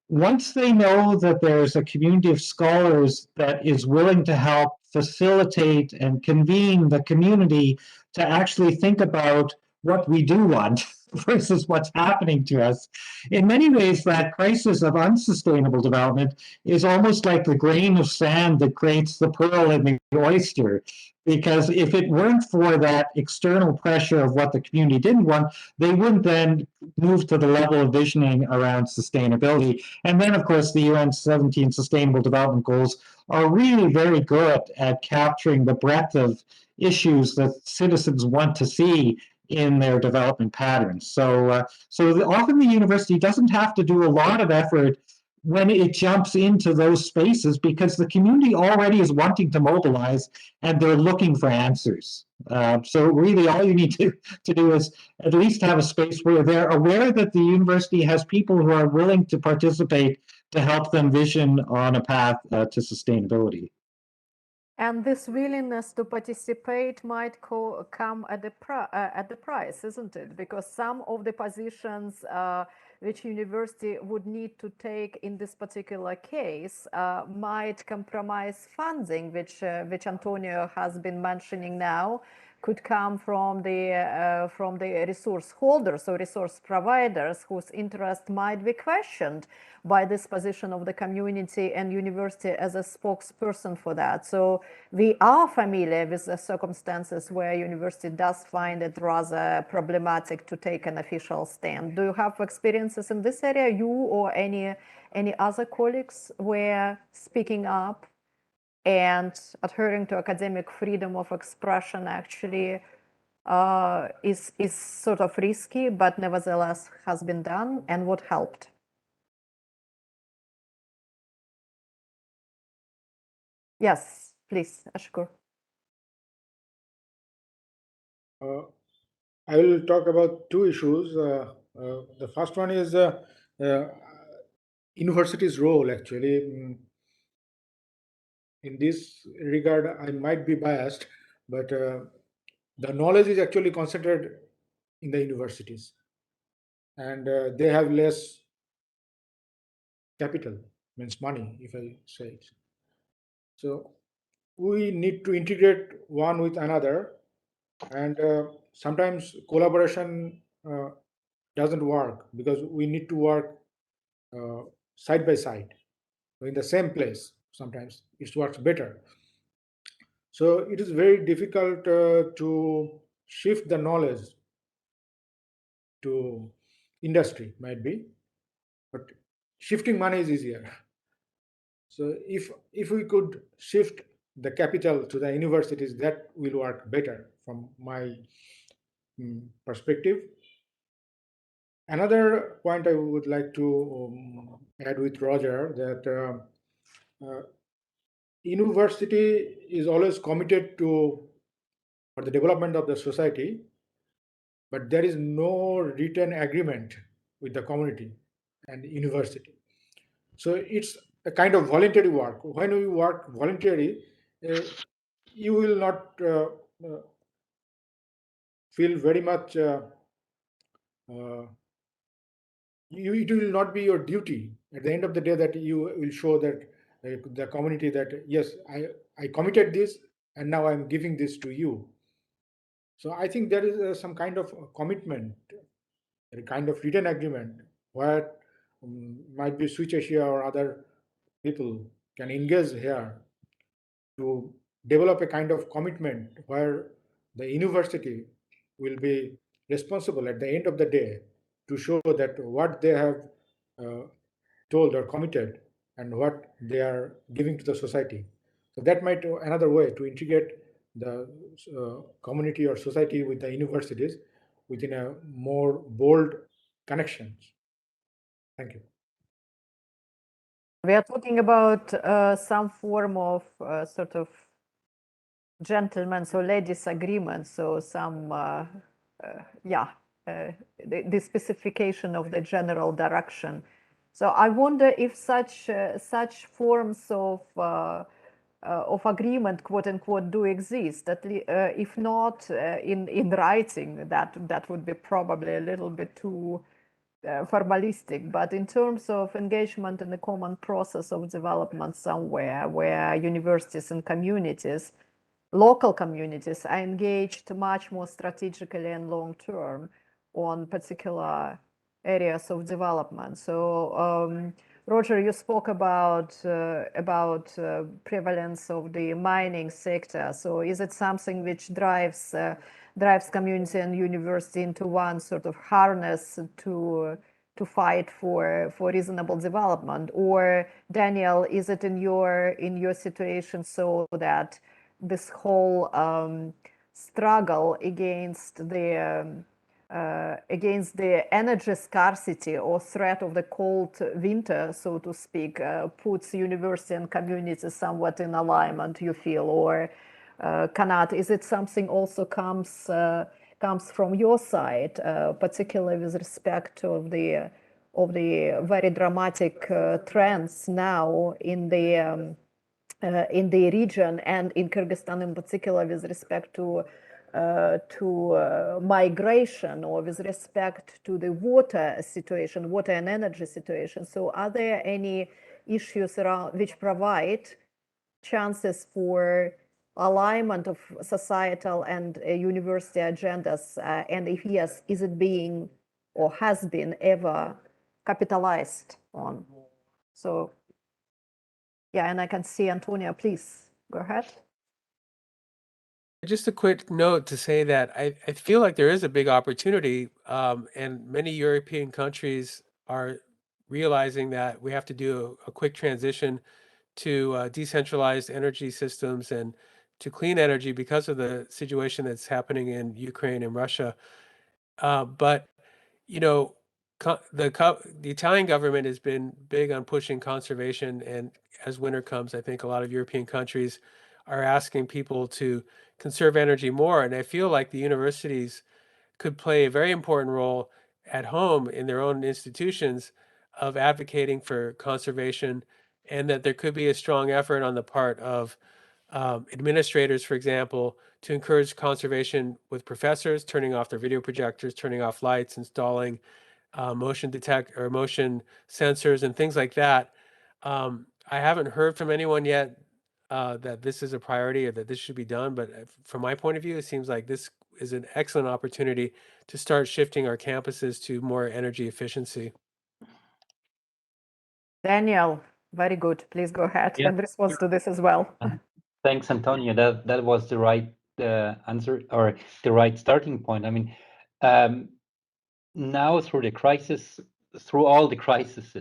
Once they know that there's a community of scholars that is willing to help facilitate and convene the community to actually think about what we do want versus what's happening to us, in many ways, that crisis of unsustainable development is almost like the grain of sand that creates the pearl in the oyster. Because if it weren't for that external pressure of what the community didn't want, they wouldn't then move to the level of visioning around sustainability. And then, of course, the UN 17 Sustainable Development Goals are really very good at capturing the breadth of issues that citizens want to see in their development patterns. So often the university doesn't have to do a lot of effort when it jumps into those spaces because the community already is wanting to mobilize and they're looking for answers. So really all you need to do is at least have a space where they're aware that the university has people who are willing to participate to help them vision on a path to sustainability. And this willingness to participate might come at the price, isn't it? Because some of the positions which university would need to take in this particular case might compromise funding, which Antonio has been mentioning now, could come from the resource holders or resource providers whose interest might be questioned by this position of the community and university as a spokesperson for that. So we are familiar with the circumstances where university does find it rather problematic to take an official stand. Do you have experiences in this area, you or any other colleagues were speaking up and adhering to academic freedom of expression actually is sort of risky, but nevertheless has been done, and what helped? Yes, please, Ashkur. I will talk about two issues. The first one is university's role, actually. In this regard, I might be biased, but the knowledge is actually concentrated in the universities, and they have less capital, means money, if I say it. So we need to integrate one with another, and sometimes collaboration doesn't work because we need to work side by side in the same place. Sometimes it works better. So it is very difficult to shift the knowledge to industry, might be, but shifting money is easier. So if we could shift the capital to the universities, that will work better from my perspective. Another point I would like to add with Roger, that university is always committed to for the development of the society, but there is no written agreement with the community and university. So it's a kind of voluntary work. When you work voluntarily, you will not feel very much. It will not be your duty at the end of the day that you will show that the community that yes, I committed this and now I'm giving this to you. So I think there is some kind of commitment a kind of written agreement where might be Switch Asia or other people can engage here to develop a kind of commitment where the university will be responsible at the end of the day to show that what they have uh, told or committed and what they are giving to the society. So that might be another way to integrate the community or society with the universities within a more bold connections. Thank you. We are talking about some form of sort of gentlemen's or ladies' agreement. So some, the specification of the general direction. So I wonder if such forms of agreement, quote unquote, do exist. If not in writing, that would be probably a little bit too formalistic, but in terms of engagement in the common process of development somewhere where universities and communities, local communities are engaged much more strategically and long term on particular areas of development. So Roger, you spoke about prevalence of the mining sector. So is it something which drives community and university into one sort of harness to fight for reasonable development? Or Daniel, is it in your situation so that this whole struggle against the energy scarcity or threat of the cold winter, so to speak, puts university and community somewhat in alignment, you feel? Or Kanat, is it something also comes from your side, particularly with respect of the very dramatic trends now in the region and in Kyrgyzstan in particular with respect to migration or with respect to the water situation, water and energy situation? So are there any issues around which provide chances for alignment of societal and university agendas? And if yes, is it being or has been ever capitalized on? So yeah, and I can see Antonia, please go ahead. Just a quick note to say that I feel like there is a big opportunity, and many European countries are realizing that we have to do a quick transition to decentralized energy systems and to clean energy because of the situation that's happening in Ukraine and Russia. But you know, the Italian government has been big on pushing conservation, and as winter comes, I think a lot of European countries are asking people to conserve energy more. And I feel like the universities could play a very important role at home in their own institutions of advocating for conservation, and that there could be a strong effort on the part of administrators, for example, to encourage conservation with professors, turning off their video projectors, turning off lights, installing motion detect or motion sensors and things like that. I haven't heard from anyone yet that this is a priority or that this should be done, but from my point of view, it seems like this is an excellent opportunity to start shifting our campuses to more energy efficiency. Daniel, very good. Please go ahead and respond to this as well. Thanks, Antonio. That was the right answer, or the right starting point. I mean, now through all the crises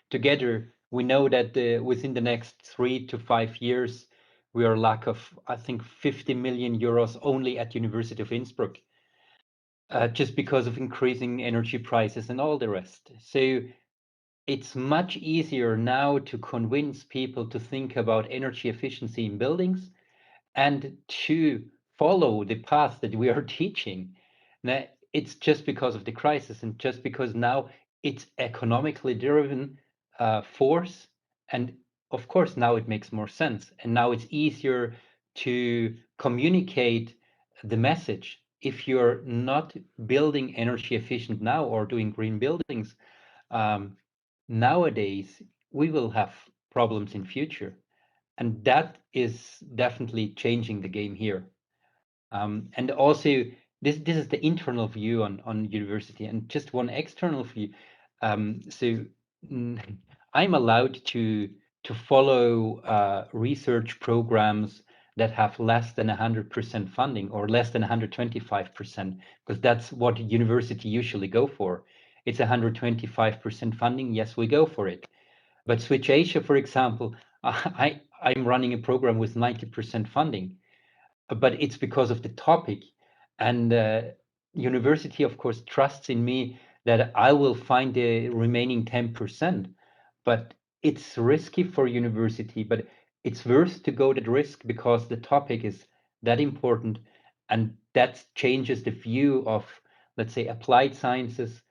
together, we know that within the next 3 to 5 years, we are lack of, I think, 50 million euros only at University of Innsbruck, just because of increasing energy prices and all the rest. So it's much easier now to convince people to think about energy efficiency in buildings and to follow the path that we are teaching. Now, it's just because of the crisis and just because now it's economically driven force. And of course, now it makes more sense. And now it's easier to communicate the message. If you're not building energy efficient now or doing green buildings, nowadays we will have problems in future. And that is definitely changing the game here. And also this is the internal view on university, and just one external view. So I'm allowed to follow research programs that have less than 100% funding or less than 125%, because that's what university usually go for. It's 125% funding. Yes, we go for it. But Switch Asia, for example, I'm running a program with 90% funding, but it's because of the topic. And university, of course, trusts in me that I will find the remaining 10%. But it's risky for university, but it's worth to go that risk because the topic is that important, and that changes the view of, let's say, applied sciences,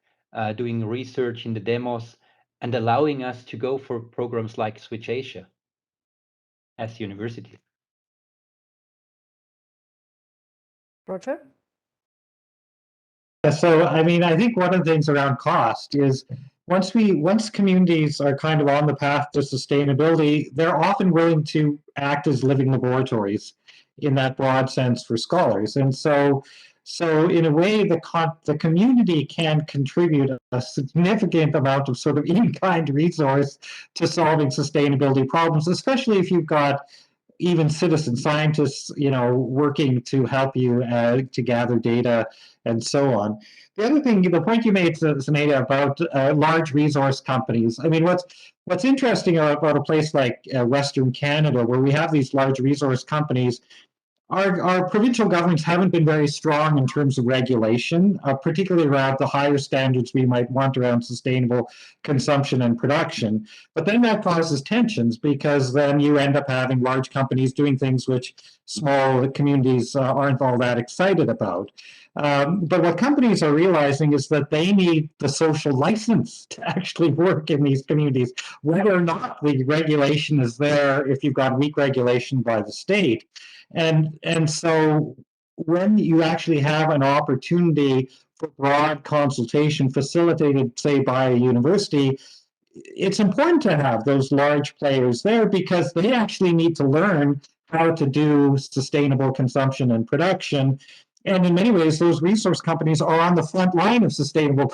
doing research in the demos, and allowing us to go for programs like Switch Asia as university. Roger? So, I mean, I think one of the things around cost is once communities are kind of on the path to sustainability, they're often willing to act as living laboratories in that broad sense for scholars. And so in a way, the community can contribute a significant amount of sort of in-kind resource to solving sustainability problems, especially if you've got even citizen scientists, working to help you to gather data and so on. The other thing, the point you made, Zenaida, about large resource companies. I mean, what's interesting about a place like Western Canada, where we have these large resource companies, our provincial governments haven't been very strong in terms of regulation, particularly around the higher standards we might want around sustainable consumption and production. But then that causes tensions, because then you end up having large companies doing things which small communities aren't all that excited about. But what companies are realizing is that they need the social license to actually work in these communities, whether or not the regulation is there, if you've got weak regulation by the state. And so when you actually have an opportunity for broad consultation facilitated, say, by a university, it's important to have those large players there, because they actually need to learn how to do sustainable consumption and production. And in many ways, those resource companies are on the front line of sustainable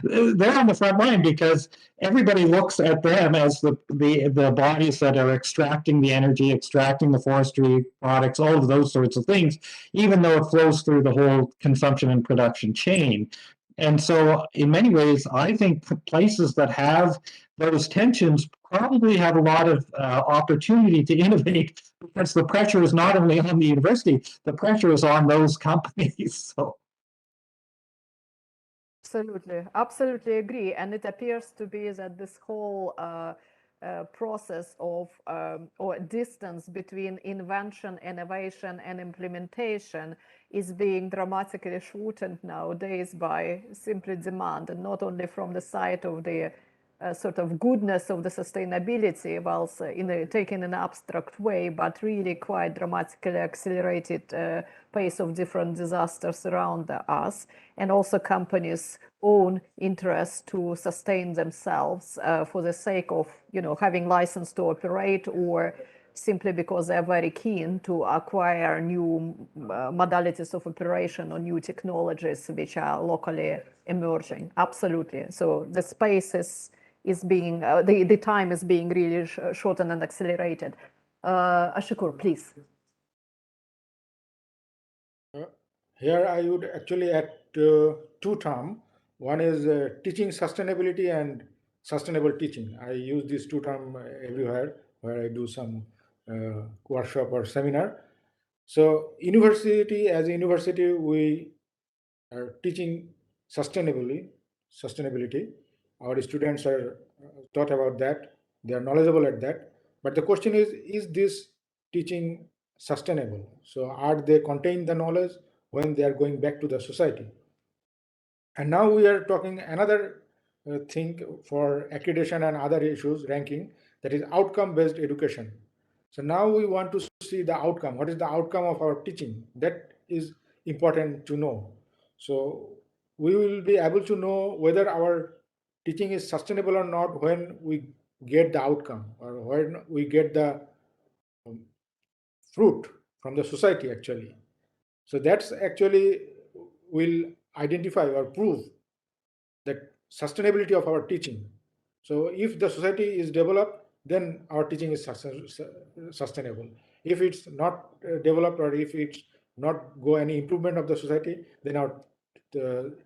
they're on the front line, because everybody looks at them as the bodies that are extracting the energy, extracting the forestry products, all of those sorts of things, even though it flows through the whole consumption and production chain. And so in many ways, I think places that have those tensions probably have a lot of opportunity to innovate, because the pressure is not only on the university, the pressure is on those companies. So. Absolutely agree. And it appears to be that this whole process of or distance between invention, innovation, and implementation is being dramatically shortened nowadays by simply demand, and not only from the side of the sort of goodness of the sustainability, whilst taken in an abstract way, but really quite dramatically accelerated pace of different disasters around us, and also companies' own interest to sustain themselves for the sake of having license to operate, or simply because they're very keen to acquire new modalities of operation or new technologies which are locally emerging. Absolutely. So the space is being the time is being really shortened and accelerated. Ashikur, please. Here I would actually add two terms. One is teaching sustainability and sustainable teaching. I use these two terms everywhere where I do some workshop or seminar. So university, as a university, we are teaching sustainability. Our students are taught about that. They are knowledgeable at that. But the question is this teaching sustainable? So are they contain the knowledge when they are going back to the society? And now we are talking another thing for accreditation and other issues, ranking, that is outcome-based education. So now we want to see the outcome. What is the outcome of our teaching? That is important to know. So we will be able to know whether our teaching is sustainable or not when we get the outcome, or when we get the fruit from the society actually. So that's actually will identify or prove that sustainability of our teaching. So if the society is developed, then our teaching is sustainable. If it's not developed, or if it's not go any improvement of the society, then our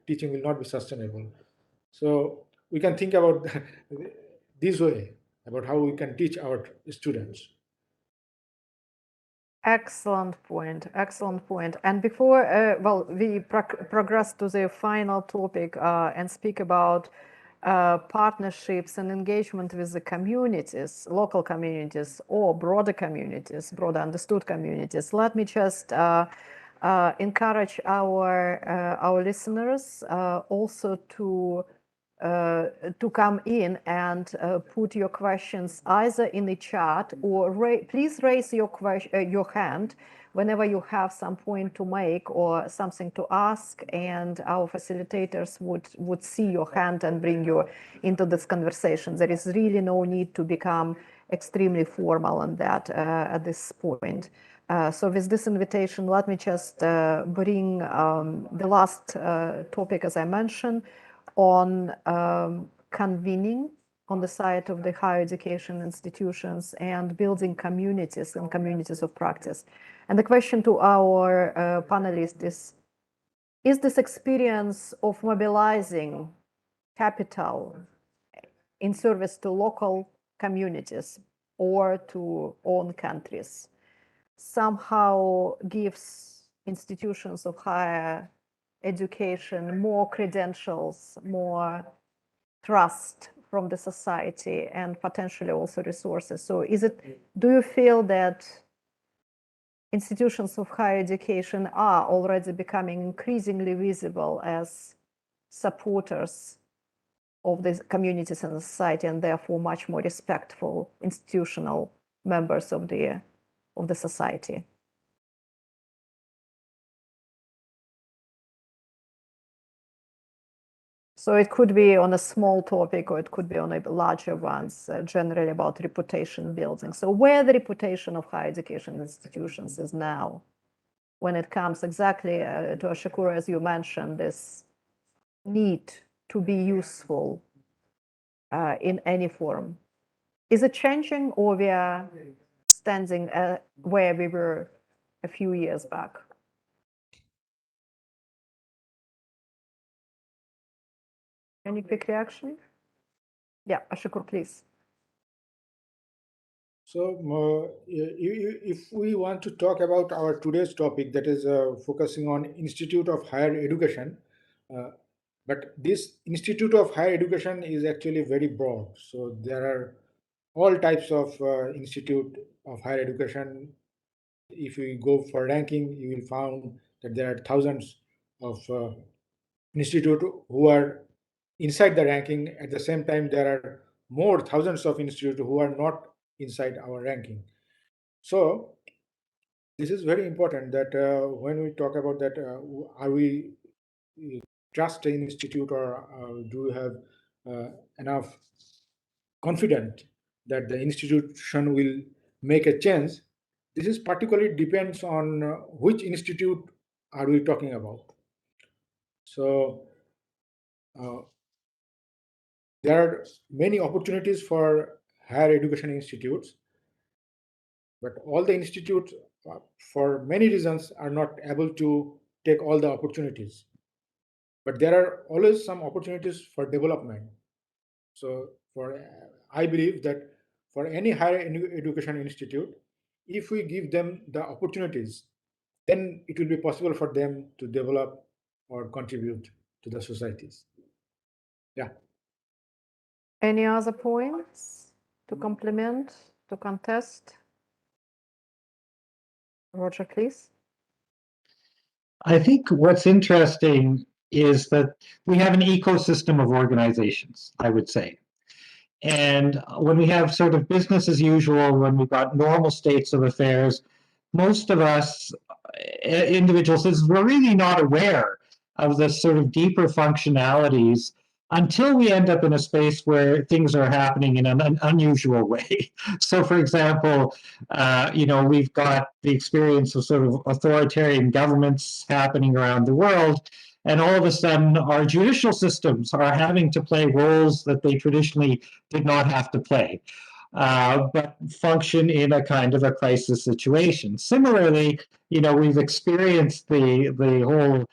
teaching will not be sustainable. So we can think about this way, about how we can teach our students. Excellent point. Excellent point. And before, well, we progress to the final topic and speak about partnerships and engagement with the communities, local communities, or broader communities, broader understood communities. Let me just encourage our listeners also to come in and put your questions either in the chat, or please raise your hand whenever you have some point to make or something to ask, and our facilitators would see your hand and bring you into this conversation. There is really no need to become extremely formal on that at this point. So with this invitation, let me just bring the last topic, as I mentioned, on convening on the side of the higher education institutions and building communities and communities of practice. And the question to our panelists is this experience of mobilizing capital in service to local communities or to own countries somehow gives institutions of higher education more credentials, more trust from the society, and potentially also resources? So do you feel that institutions of higher education are already becoming increasingly visible as supporters of the communities and the society, and therefore much more respectful institutional members of the society? So it could be on a small topic, or it could be on a larger ones, generally about reputation building. So where the reputation of higher education institutions is now, when it comes exactly to Ashikura, as you mentioned, this need to be useful in any form. Is it changing, or we are standing where we were a few years back? Any quick reaction? Yeah, Ashikur, please. So if we want to talk about our today's topic, that is focusing on Institute of Higher Education, but this Institute of Higher Education is actually very broad. So there are all types of Institute of Higher Education. If you go for ranking, you will find that there are thousands of institutes who are inside the ranking. At the same time, there are more thousands of institutes who are not inside our ranking. So this is very important that when we talk about that, are we trust an institute, or do we have enough confident that the institution will make a change? This is particularly depends on which institute are we talking about. So there are many opportunities for higher education institutes, but all the institutes, for many reasons, are not able to take all the opportunities. But there are always some opportunities for development. So I believe that for any higher education institute, if we give them the opportunities, then it will be possible for them to develop or contribute to the societies. Yeah. Any other points to complement, to contest? Roger, please. I think what's interesting is that we have an ecosystem of organizations, I would say. And when we have sort of business as usual, when we've got normal states of affairs, most of us individual citizens, we're really not aware of the sort of deeper functionalities until we end up in a space where things are happening in an unusual way. So, for example, we've got the experience of sort of authoritarian governments happening around the world. And all of a sudden, our judicial systems are having to play roles that they traditionally did not have to play, but function in a kind of a crisis situation. Similarly, we've experienced the whole,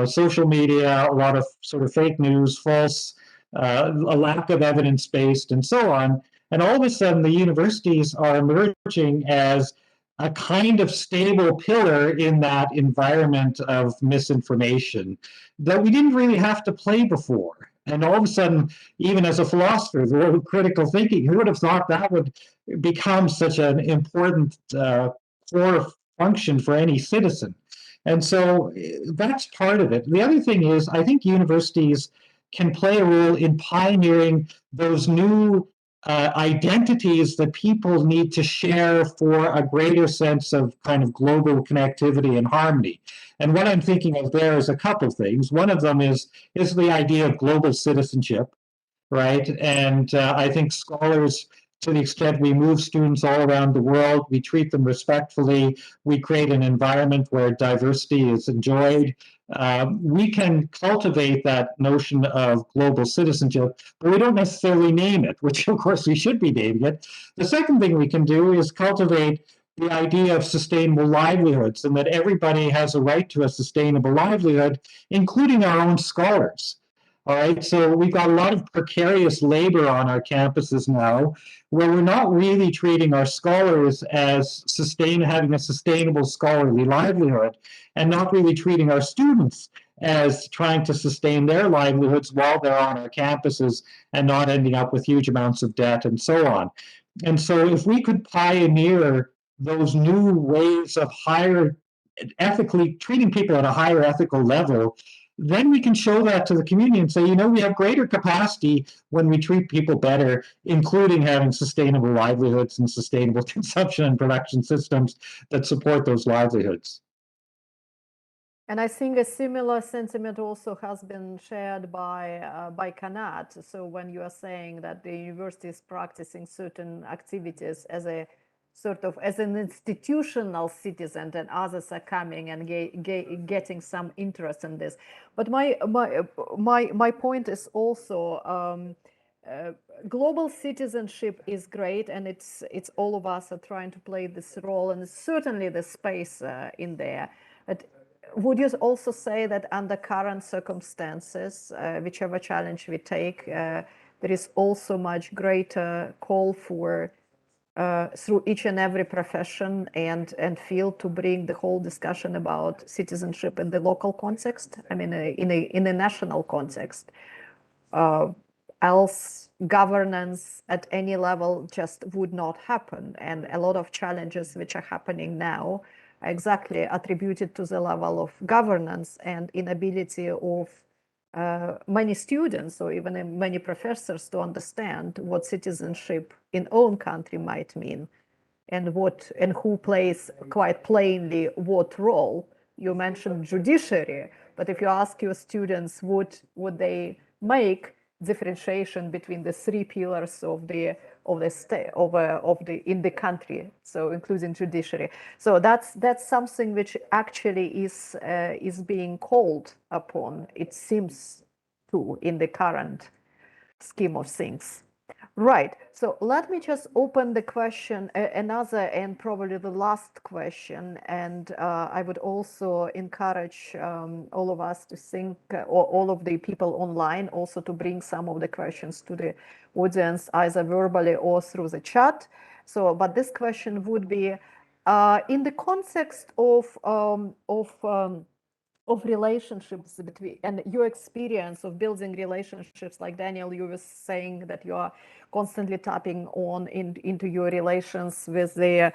social media, a lot of sort of fake news, false, a lack of evidence-based, and so on. And all of a sudden, the universities are emerging as a kind of stable pillar in that environment of misinformation that we didn't really have to play before. And all of a sudden, even as a philosopher, the word critical thinking, who would have thought that would become such an important core function for any citizen? And so that's part of it. The other thing is, I think universities can play a role in pioneering those new identities that people need to share for a greater sense of kind of global connectivity and harmony. And what I'm thinking of there is a couple of things. One of them is the idea of global citizenship, right? And I think scholars, to the extent we move students all around the world, we treat them respectfully, we create an environment where diversity is enjoyed, we can cultivate that notion of global citizenship, but we don't necessarily name it, which of course we should be naming it. The second thing we can do is cultivate the idea of sustainable livelihoods, and that everybody has a right to a sustainable livelihood, including our own scholars. All right, so we've got a lot of precarious labor on our campuses now, where we're not really treating our scholars as having a sustainable scholarly livelihood, and not really treating our students as trying to sustain their livelihoods while they're on our campuses and not ending up with huge amounts of debt and so on. And so if we could pioneer those new ways of ethically treating people at a higher ethical level, then we can show that to the community and say, we have greater capacity when we treat people better, including having sustainable livelihoods and sustainable consumption and production systems that support those livelihoods. And I think a similar sentiment also has been shared by Kanat. So when you are saying that the university is practicing certain activities as an institutional citizen, and others are coming and getting some interest in this. But my point is also global citizenship is great, and it's all of us are trying to play this role, and certainly the space in there. But would you also say that under current circumstances, whichever challenge we take, there is also much greater call for through each and every profession and field to bring the whole discussion about citizenship in the local context? I mean, in a national context. Else governance at any level just would not happen. And a lot of challenges which are happening now are exactly attributed to the level of governance and inability of many students or even many professors to understand what citizenship in own country might mean, and who plays quite plainly what role. You mentioned judiciary, but if you ask your students would they make differentiation between the three pillars of the in the country, so including judiciary. So that's something which actually is being called upon, it seems to, in the current scheme of things. Right. So let me just open the question, another and probably the last question. And I would also encourage all of us to think, or all of the people online, also to bring some of the questions to the audience, either verbally or through the chat. So, but this question would be in the context of relationships between, and your experience of building relationships, like Daniel, you were saying that you are constantly tapping on into your relations with the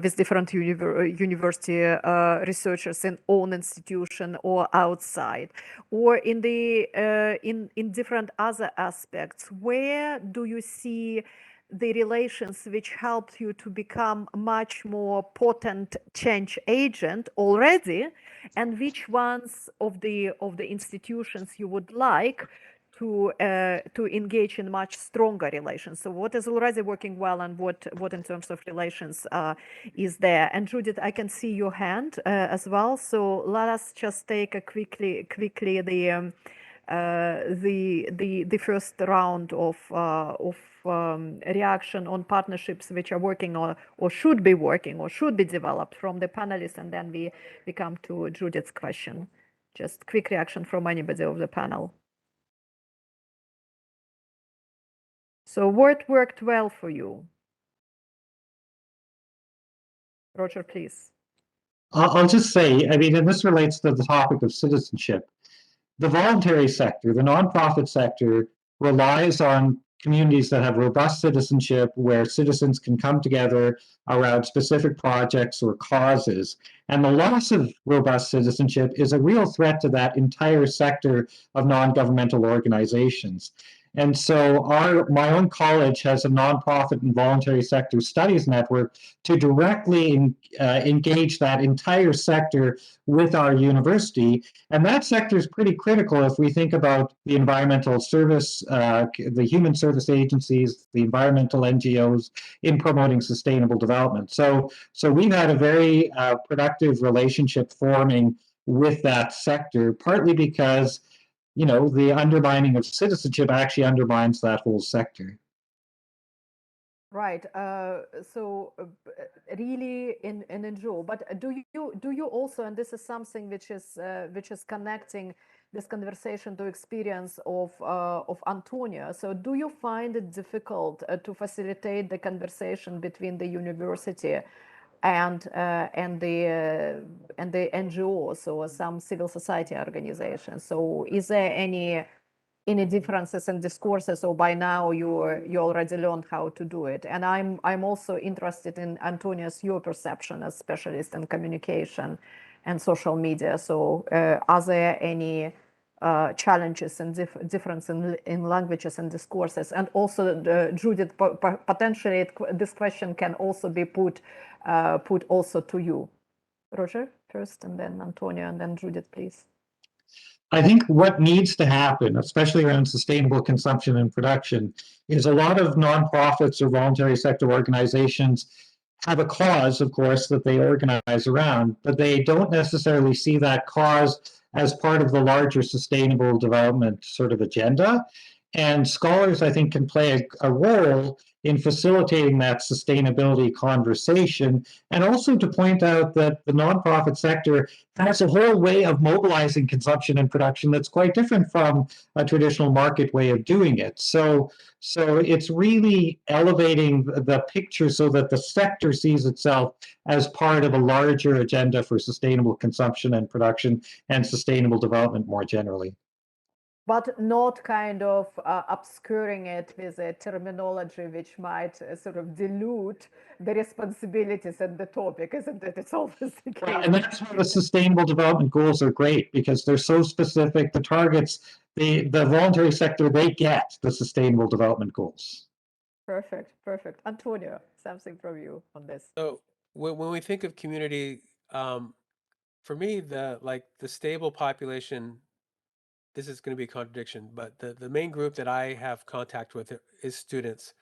with different university researchers in own institution or outside, or in the in different other aspects. Where do you see the relations which helped you to become much more potent change agent already, and which ones of the institutions you would like to engage in much stronger relations. So what is already working well, and what in terms of relations is there? And Judith, I can see your hand as well. So let us just take a quickly the first round of reaction on partnerships which are working or should be working or should be developed from the panelists, and then we come to Judith's question. Just quick reaction from anybody of the panel. So what worked well for you? Roger, please. I'll just say, I mean, and this relates to the topic of citizenship. The voluntary sector, the nonprofit sector, relies on communities that have robust citizenship, where citizens can come together around specific projects or causes. And the loss of robust citizenship is a real threat to that entire sector of non-governmental organizations. And so my own college has a nonprofit and voluntary sector studies network to directly engage that entire sector with our university. And that sector is pretty critical if we think about the environmental service, the human service agencies, the environmental NGOs in promoting sustainable development. So we've had a very productive relationship forming with that sector, partly because the undermining of citizenship actually undermines that whole sector. Right. So really in NGO, but do you also, and this is something which is connecting this conversation to experience of Antonia. So do you find it difficult to facilitate the conversation between the university and the NGOs or some civil society organizations? So is there any differences in discourses, or by now you already learned how to do it? And I'm also interested in, Antonia's, your perception as specialist in communication and social media. So are there any challenges and difference in languages and discourses? And also, Judith, potentially this question can also be put also to you. Roger first, and then Antonia, and then Judith, please. I think what needs to happen, especially around sustainable consumption and production, is a lot of nonprofits or voluntary sector organizations have a cause, of course, that they organize around, but they don't necessarily see that cause as part of the larger sustainable development sort of agenda. And scholars, I think, can play a role in facilitating that sustainability conversation, and also to point out that the nonprofit sector has a whole way of mobilizing consumption and production that's quite different from a traditional market way of doing it. So it's really elevating the picture so that the sector sees itself as part of a larger agenda for sustainable consumption and production and sustainable development more generally. But not kind of obscuring it with a terminology which might sort of dilute the responsibilities and the topic, isn't it? It's always the case. And that's why the sustainable development goals are great, because they're so specific. The targets, the voluntary sector, they get the sustainable development goals. Perfect. Antonio, something from you on this. So when we think of community, for me, the stable population, this is going to be a contradiction, but the main group that I have contact with is students.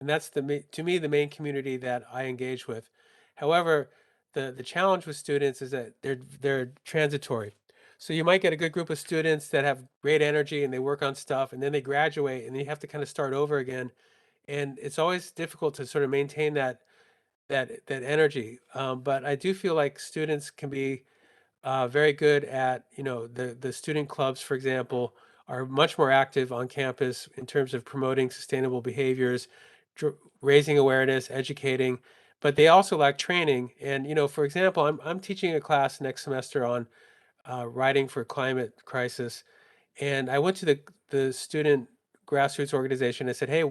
And that's to me, the main community that I engage with. However, the challenge with students is that they're transitory. So you might get a good group of students that have great energy and they work on stuff, and then they graduate and then you have to kind of start over again. And it's always difficult to sort of maintain that energy. But I do feel like students can be very good at, the student clubs, for example, are much more active on campus in terms of promoting sustainable behaviors, raising awareness, educating, but they also lack training. And, for example, I'm teaching a class next semester on writing for climate crisis. And I went to the student grassroots organization. I said, hey,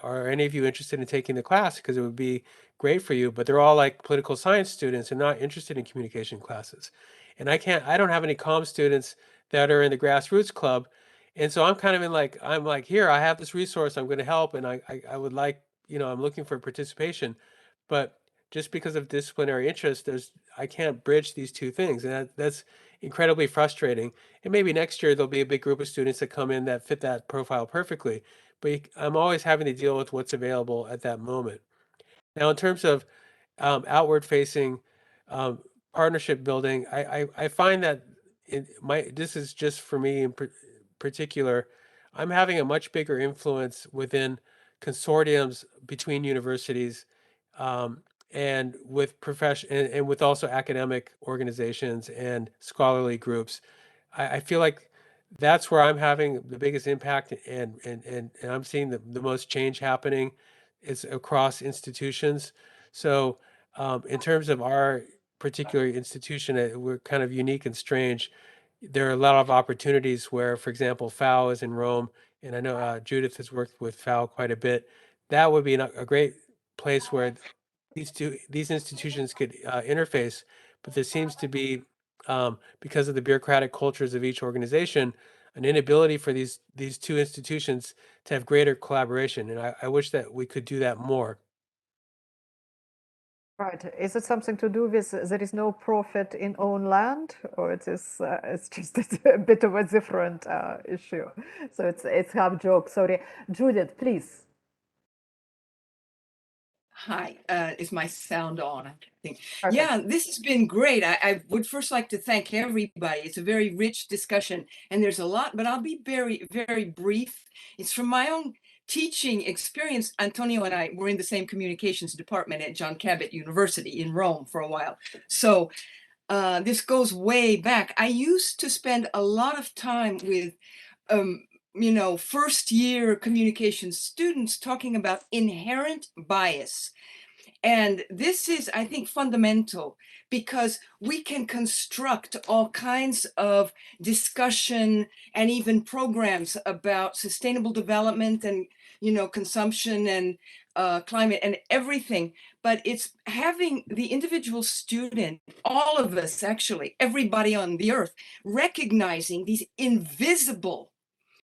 are any of you interested in taking the class? Because it would be great for you. But they're all like political science students and not interested in communication classes. And I don't have any comm students that are in the grassroots club. And so I'm kind of I'm like, here, I have this resource, I'm going to help. And I would like, I'm looking for participation. But just because of disciplinary interest, I can't bridge these two things. And incredibly frustrating. And maybe next year there'll be a big group of students that come in that fit that profile perfectly. But I'm always having to deal with what's available at that moment. Now, in terms of outward facing partnership building, I find that this is just for me in particular, I'm having a much bigger influence within consortiums between universities and with and with also academic organizations and scholarly groups. I feel like that's where I'm having the biggest impact and I'm seeing the most change happening is across institutions. So in terms of our particular institution, we're kind of unique and strange. There are a lot of opportunities where, for example, FAO is in Rome, and I know Judith has worked with FAO quite a bit. That would be a great place where these institutions could interface, but there seems to be, because of the bureaucratic cultures of each organization, an inability for these two institutions to have greater collaboration, and I wish that we could do that more. Right. Is it something to do with there is no profit in own land, or it is it's just a bit of a different issue? So it's half joke. Sorry, Judith, please. Hi, is my sound on? I think. Perfect. Yeah, this has been great. I would first like to thank everybody. It's a very rich discussion, and there's a lot, but I'll be very, very brief. It's from my own teaching experience. Antonio and I were in the same communications department at John Cabot University in Rome for a while. So this goes way back. I used to spend a lot of time with first year communication students talking about inherent bias. And this is, I think, fundamental because we can construct all kinds of discussion and even programs about sustainable development and, consumption and climate and everything. But it's having the individual student, all of us actually, everybody on the earth, recognizing these invisible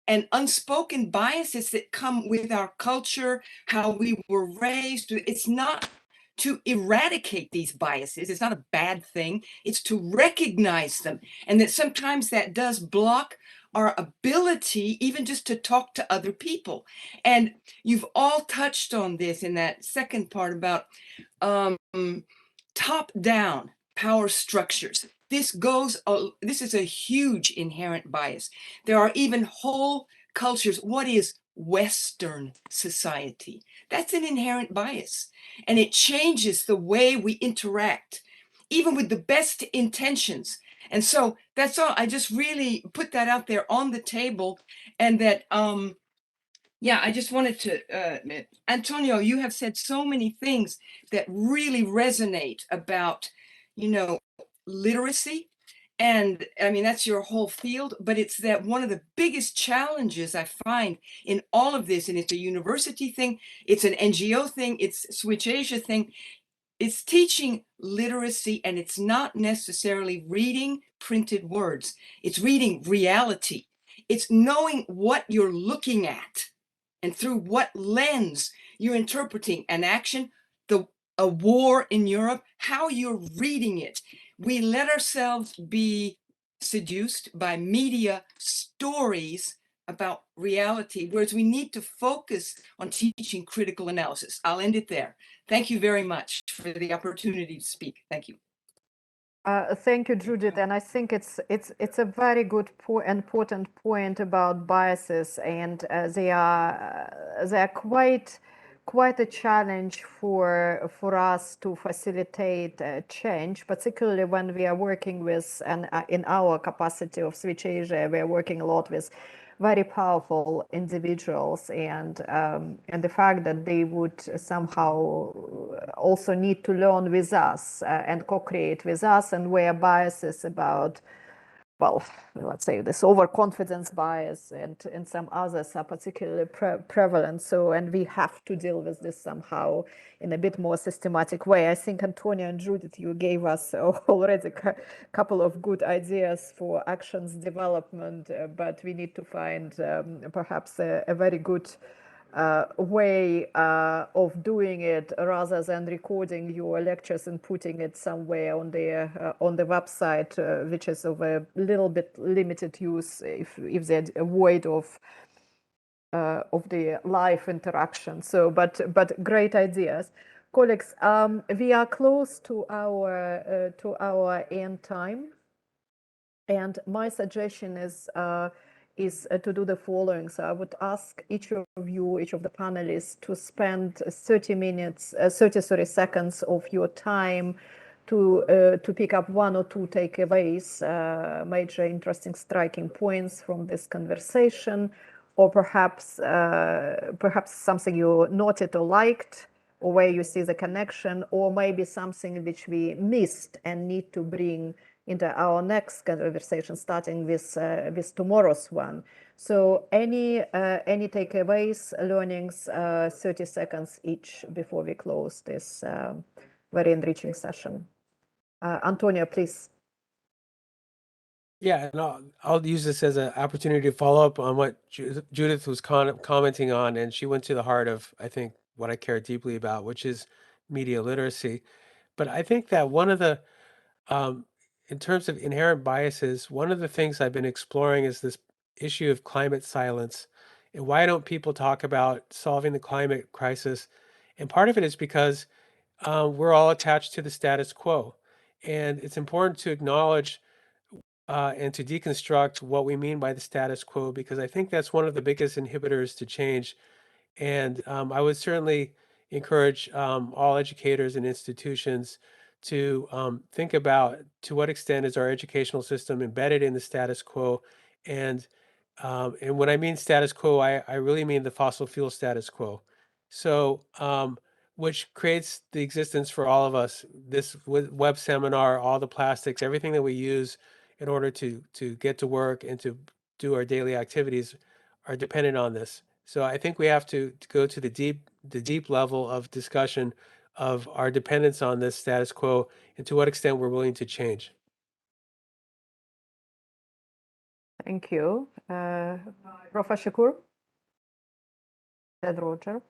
and unspoken biases that come with our culture, how we were raised. It's not to eradicate these biases. It's not a bad thing. It's to recognize them. And that sometimes that does block our ability even just to talk to other people. And you've all touched on this in that second part about top-down power structures. This is a huge inherent bias. There are even whole cultures. What is Western society? That's an inherent bias. And it changes the way we interact, even with the best intentions. And so that's all. I just really put that out there on the table. And that, I just wanted to, Antonio, you have said so many things that really resonate about, literacy. And I mean, that's your whole field, but it's that one of the biggest challenges I find in all of this, and it's a university thing, it's an NGO thing, it's Switch Asia thing, it's teaching literacy, and it's not necessarily reading printed words. It's reading reality. It's knowing what you're looking at and through what lens you're interpreting an action, a war in Europe, how you're reading it. We let ourselves be seduced by media stories about reality, whereas we need to focus on teaching critical analysis. I'll end it there. Thank you very much for the opportunity to speak. Thank you. Thank you, Judith. And I think it's a very good important point about biases, and they are quite a challenge for us to facilitate change, particularly when we are working with, and in our capacity of Switch Asia, we are working a lot with very powerful individuals, and the fact that they would somehow also need to learn with us and co-create with us, and where biases about, well, let's say this overconfidence bias and some others are particularly prevalent. So, and we have to deal with this somehow in a bit more systematic way. I think Antonio and Judith, you gave us already a couple of good ideas for actions development, but we need to find perhaps a very good way of doing it rather than recording your lectures and putting it somewhere on the website, which is of a little bit limited use if they're void of the live interaction. So, but great ideas, colleagues. We are close to our end time, and my suggestion is to do the following. So I would ask each of the panelists to spend 30 seconds of your time to pick up one or two takeaways, major interesting striking points from this conversation, or perhaps something you noted or liked, or where you see the connection, or maybe something which we missed and need to bring into our next conversation, starting with tomorrow's one. So any takeaways, learnings, 30 seconds each before we close this very enriching session. Antonio, please. Yeah, and I'll use this as an opportunity to follow up on what Judith was commenting on, and she went to the heart of, I think, what I care deeply about, which is media literacy. But I think that one of the, in terms of inherent biases, one of the things I've been exploring is this issue of climate silence. And why don't people talk about solving the climate crisis? And part of it is because we're all attached to the status quo. And it's important to acknowledge and to deconstruct what we mean by the status quo, because I think that's one of the biggest inhibitors to change. And I would certainly encourage all educators and institutions to think about to what extent is our educational system embedded in the status quo. And when I mean status quo, I really mean the fossil fuel status quo. So which creates the existence for all of us, this web seminar, all the plastics, everything that we use in order to get to work and to do our daily activities are dependent on this. So I think we have to go to the deep level of discussion of our dependence on this status quo and to what extent we're willing to change. Thank you. Professor Shakur? Ted Roger?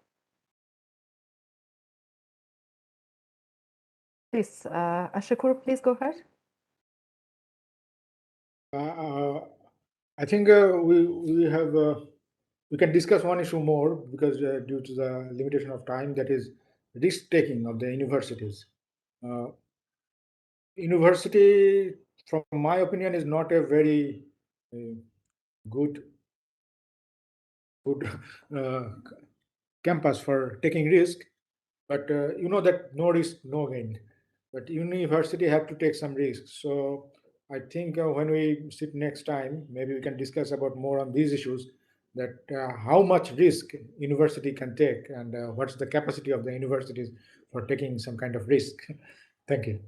Please, Shakur, please go ahead. I think we can discuss one issue more because due to the limitation of time, that is risk-taking of the universities. University, from my opinion, is not a very good campus for taking risk, but you know that no risk, no gain. But university have to take some risks. So I think when we sit next time, maybe we can discuss about more on these issues, that how much risk university can take and what's the capacity of the universities for taking some kind of risk. Thank you.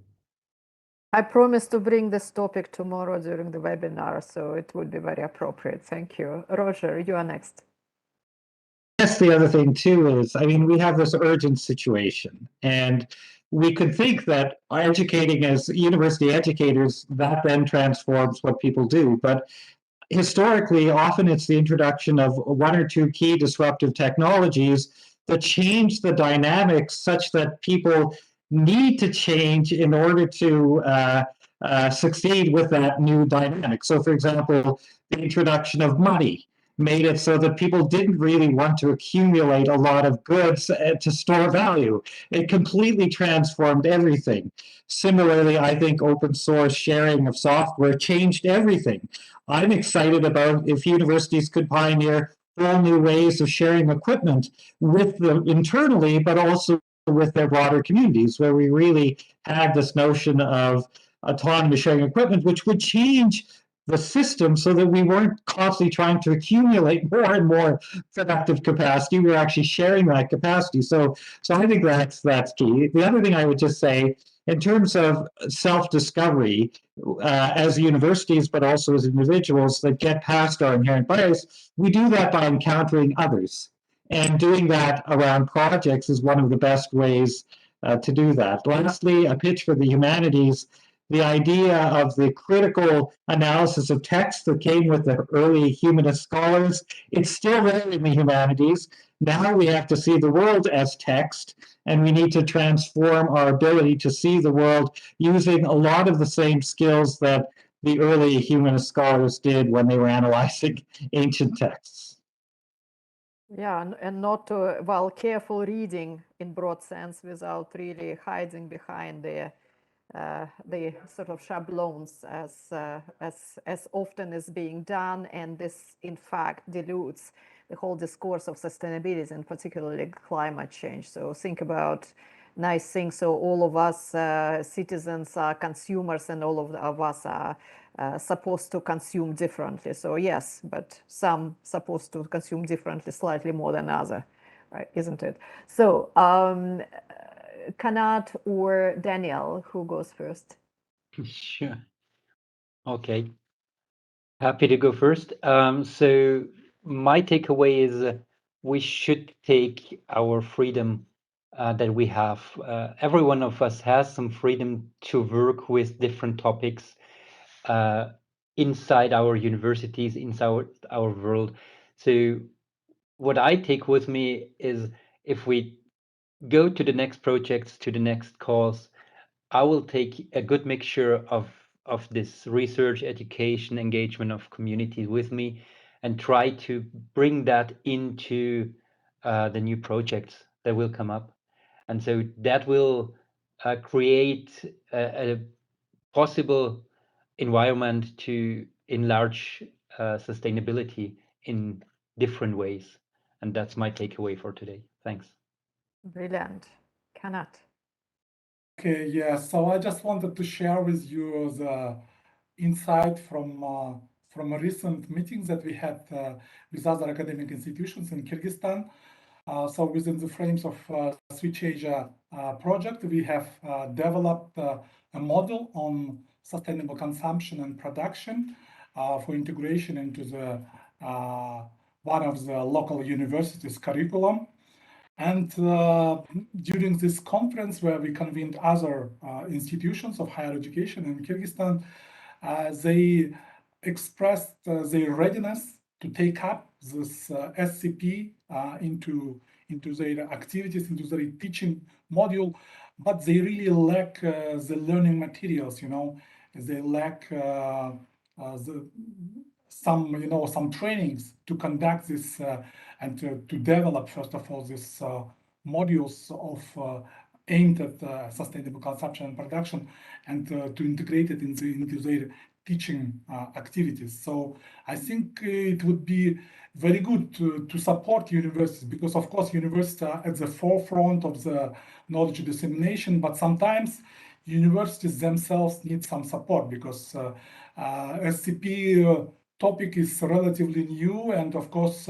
I promise to bring this topic tomorrow during the webinar, so it would be very appropriate. Thank you. Roger, you are next. Yes, the other thing too is, I mean, we have this urgent situation, and we could think that educating as university educators, that then transforms what people do. But historically, often it's the introduction of one or two key disruptive technologies that change the dynamics such that people need to change in order to succeed with that new dynamic. So, for example, the introduction of money made it so that people didn't really want to accumulate a lot of goods to store value. It completely transformed everything. Similarly, I think open source sharing of software changed everything. I'm excited about if universities could pioneer whole new ways of sharing equipment with them internally, but also with their broader communities, where we really had this notion of autonomous sharing equipment, which would change the system so that we weren't constantly trying to accumulate more and more productive capacity. We're actually sharing that capacity. So I think that's key. The other thing I would just say, in terms of self-discovery, as universities, but also as individuals that get past our inherent bias, we do that by encountering others. And doing that around projects is one of the best ways to do that. Lastly, a pitch for the humanities. the idea of the critical analysis of text that came with the early humanist scholars. It's still there in the humanities. Now we have to see the world as text, and we need to transform our ability to see the world using a lot of the same skills that the early humanist scholars did when they were analyzing ancient texts. Yeah, and not well, careful reading in broad sense without really hiding behind the sort of schabloons as often is being done, and this in fact dilutes the whole discourse of sustainability and particularly climate change. So think about nice things. So all of us citizens are consumers, and all of us are supposed to consume differently. So yes, but some supposed to consume differently, slightly more than other, right? Isn't it? So Kanat or Daniel, who goes first? Sure. Okay. Happy to go first. So my takeaway is we should take our freedom that we have. Every one of us has some freedom to work with different topics inside our universities, inside our world. So what I take with me is if we go to the next projects, to the next calls, I will take a good mixture of this research, education, engagement of communities with me, and try to bring that into the new projects that will come up. And so that will create a possible environment to enlarge sustainability in different ways. And that's my takeaway for today. Thanks. Brilliant. Kanat. Okay, yeah. So I just wanted to share with you the insight from a recent meetings that we had with other academic institutions in Kyrgyzstan. So within the frames of Switch Asia project, we have developed a model on sustainable consumption and production for integration into the one of the local universities curriculum. And during this conference, where we convened other institutions of higher education in Kyrgyzstan, they expressed their readiness to take up this SCP into their activities, into their teaching module, but they really lack the learning materials. They lack some trainings to conduct this and to develop, first of all, these modules of aimed at sustainable consumption and production, and to integrate it into their teaching activities. So I think it would be very good to support universities, because of course universities are at the forefront of the knowledge dissemination, but sometimes universities themselves need some support, because SCP topic is relatively new, and of course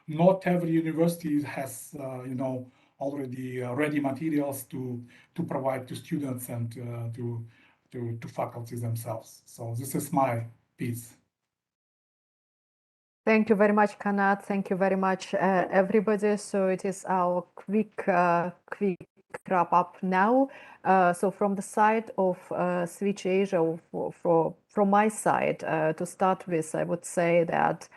not every university has already ready materials to provide to students and to faculty themselves. So this is my piece. Thank you very much, Kanat. Thank you very much, everybody. So it is our quick wrap up now. So from the side of Switch Asia, from my side, to start with, I would say that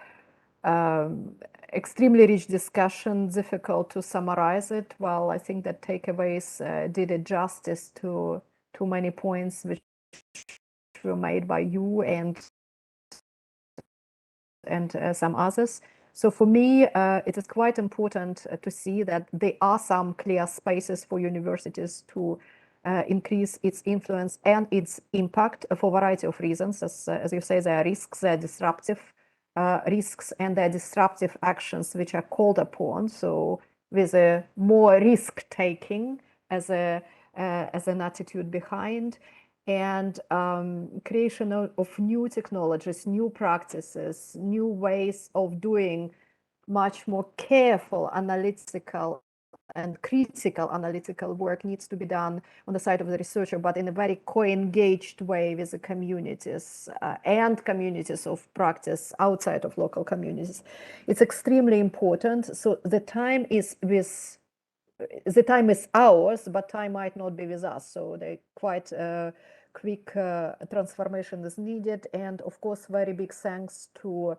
extremely rich discussion, difficult to summarize it. Well, I think that takeaways did it justice to too many points which were made by you and some others. So for me, it is quite important to see that there are some clear spaces for universities to increase its influence and its impact for a variety of reasons. As you say, there are risks, there are disruptive risks, and there are disruptive actions which are called upon. So with a more risk-taking as an attitude behind, and creation of new technologies, new practices, new ways of doing much more careful analytical and critical analytical work needs to be done on the side of the researcher, but in a very co-engaged way with the communities and communities of practice outside of local communities. It's extremely important. So the time is ours, but time might not be with us. So they're quite quick transformation is needed. And of course, very big thanks to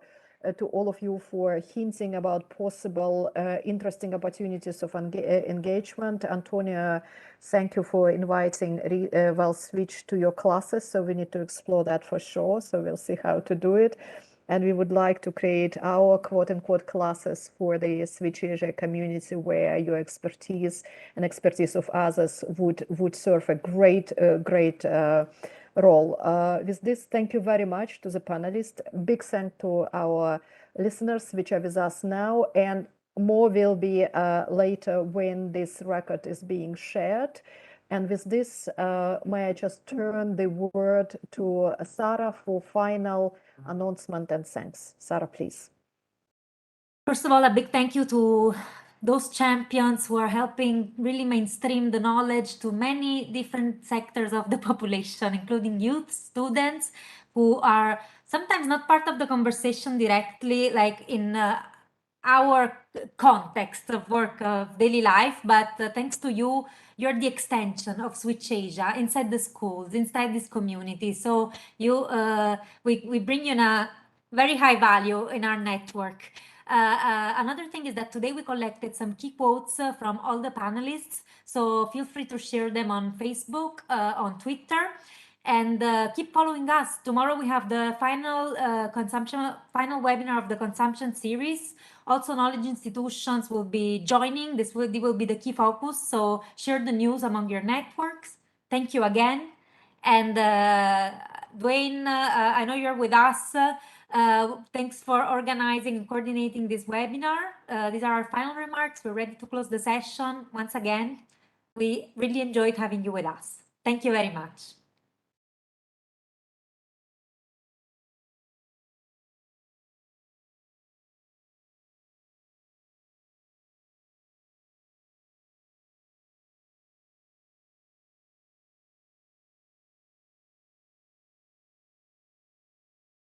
all of you for hinting about possible interesting opportunities of engagement. Antonia, thank you for inviting WellSwitch to your classes. So we need to explore that for sure. So we'll see how to do it. And we would like to create our quote-unquote classes for the Switch Asia community, where your expertise and expertise of others would serve a great role. With this, thank you very much to the panelists. Big thank to our listeners which are with us now, and more will be later when this record is being shared. And with this, may I just turn the word to Sarah for final announcement and thanks. Sarah, please. First of all, a big thank you to those champions who are helping really mainstream the knowledge to many different sectors of the population, including youth, students, who are sometimes not part of the conversation directly, like in our context of work, of daily life, but thanks to you, you're the extension of Switch Asia inside the schools, inside this community. So you, we bring you a very high value in our network. Another thing is that today we collected some key quotes from all the panelists. So feel free to share them on Facebook, on Twitter, and keep following us. Tomorrow we have the final webinar of the consumption series. Also, knowledge institutions will be joining. This will be the key focus. So share the news among your networks. Thank you again. And Dwayne, I know you're with us. Thanks for organizing and coordinating this webinar. These are our final remarks. We're ready to close the session. Once again, we really enjoyed having you with us. Thank you very much.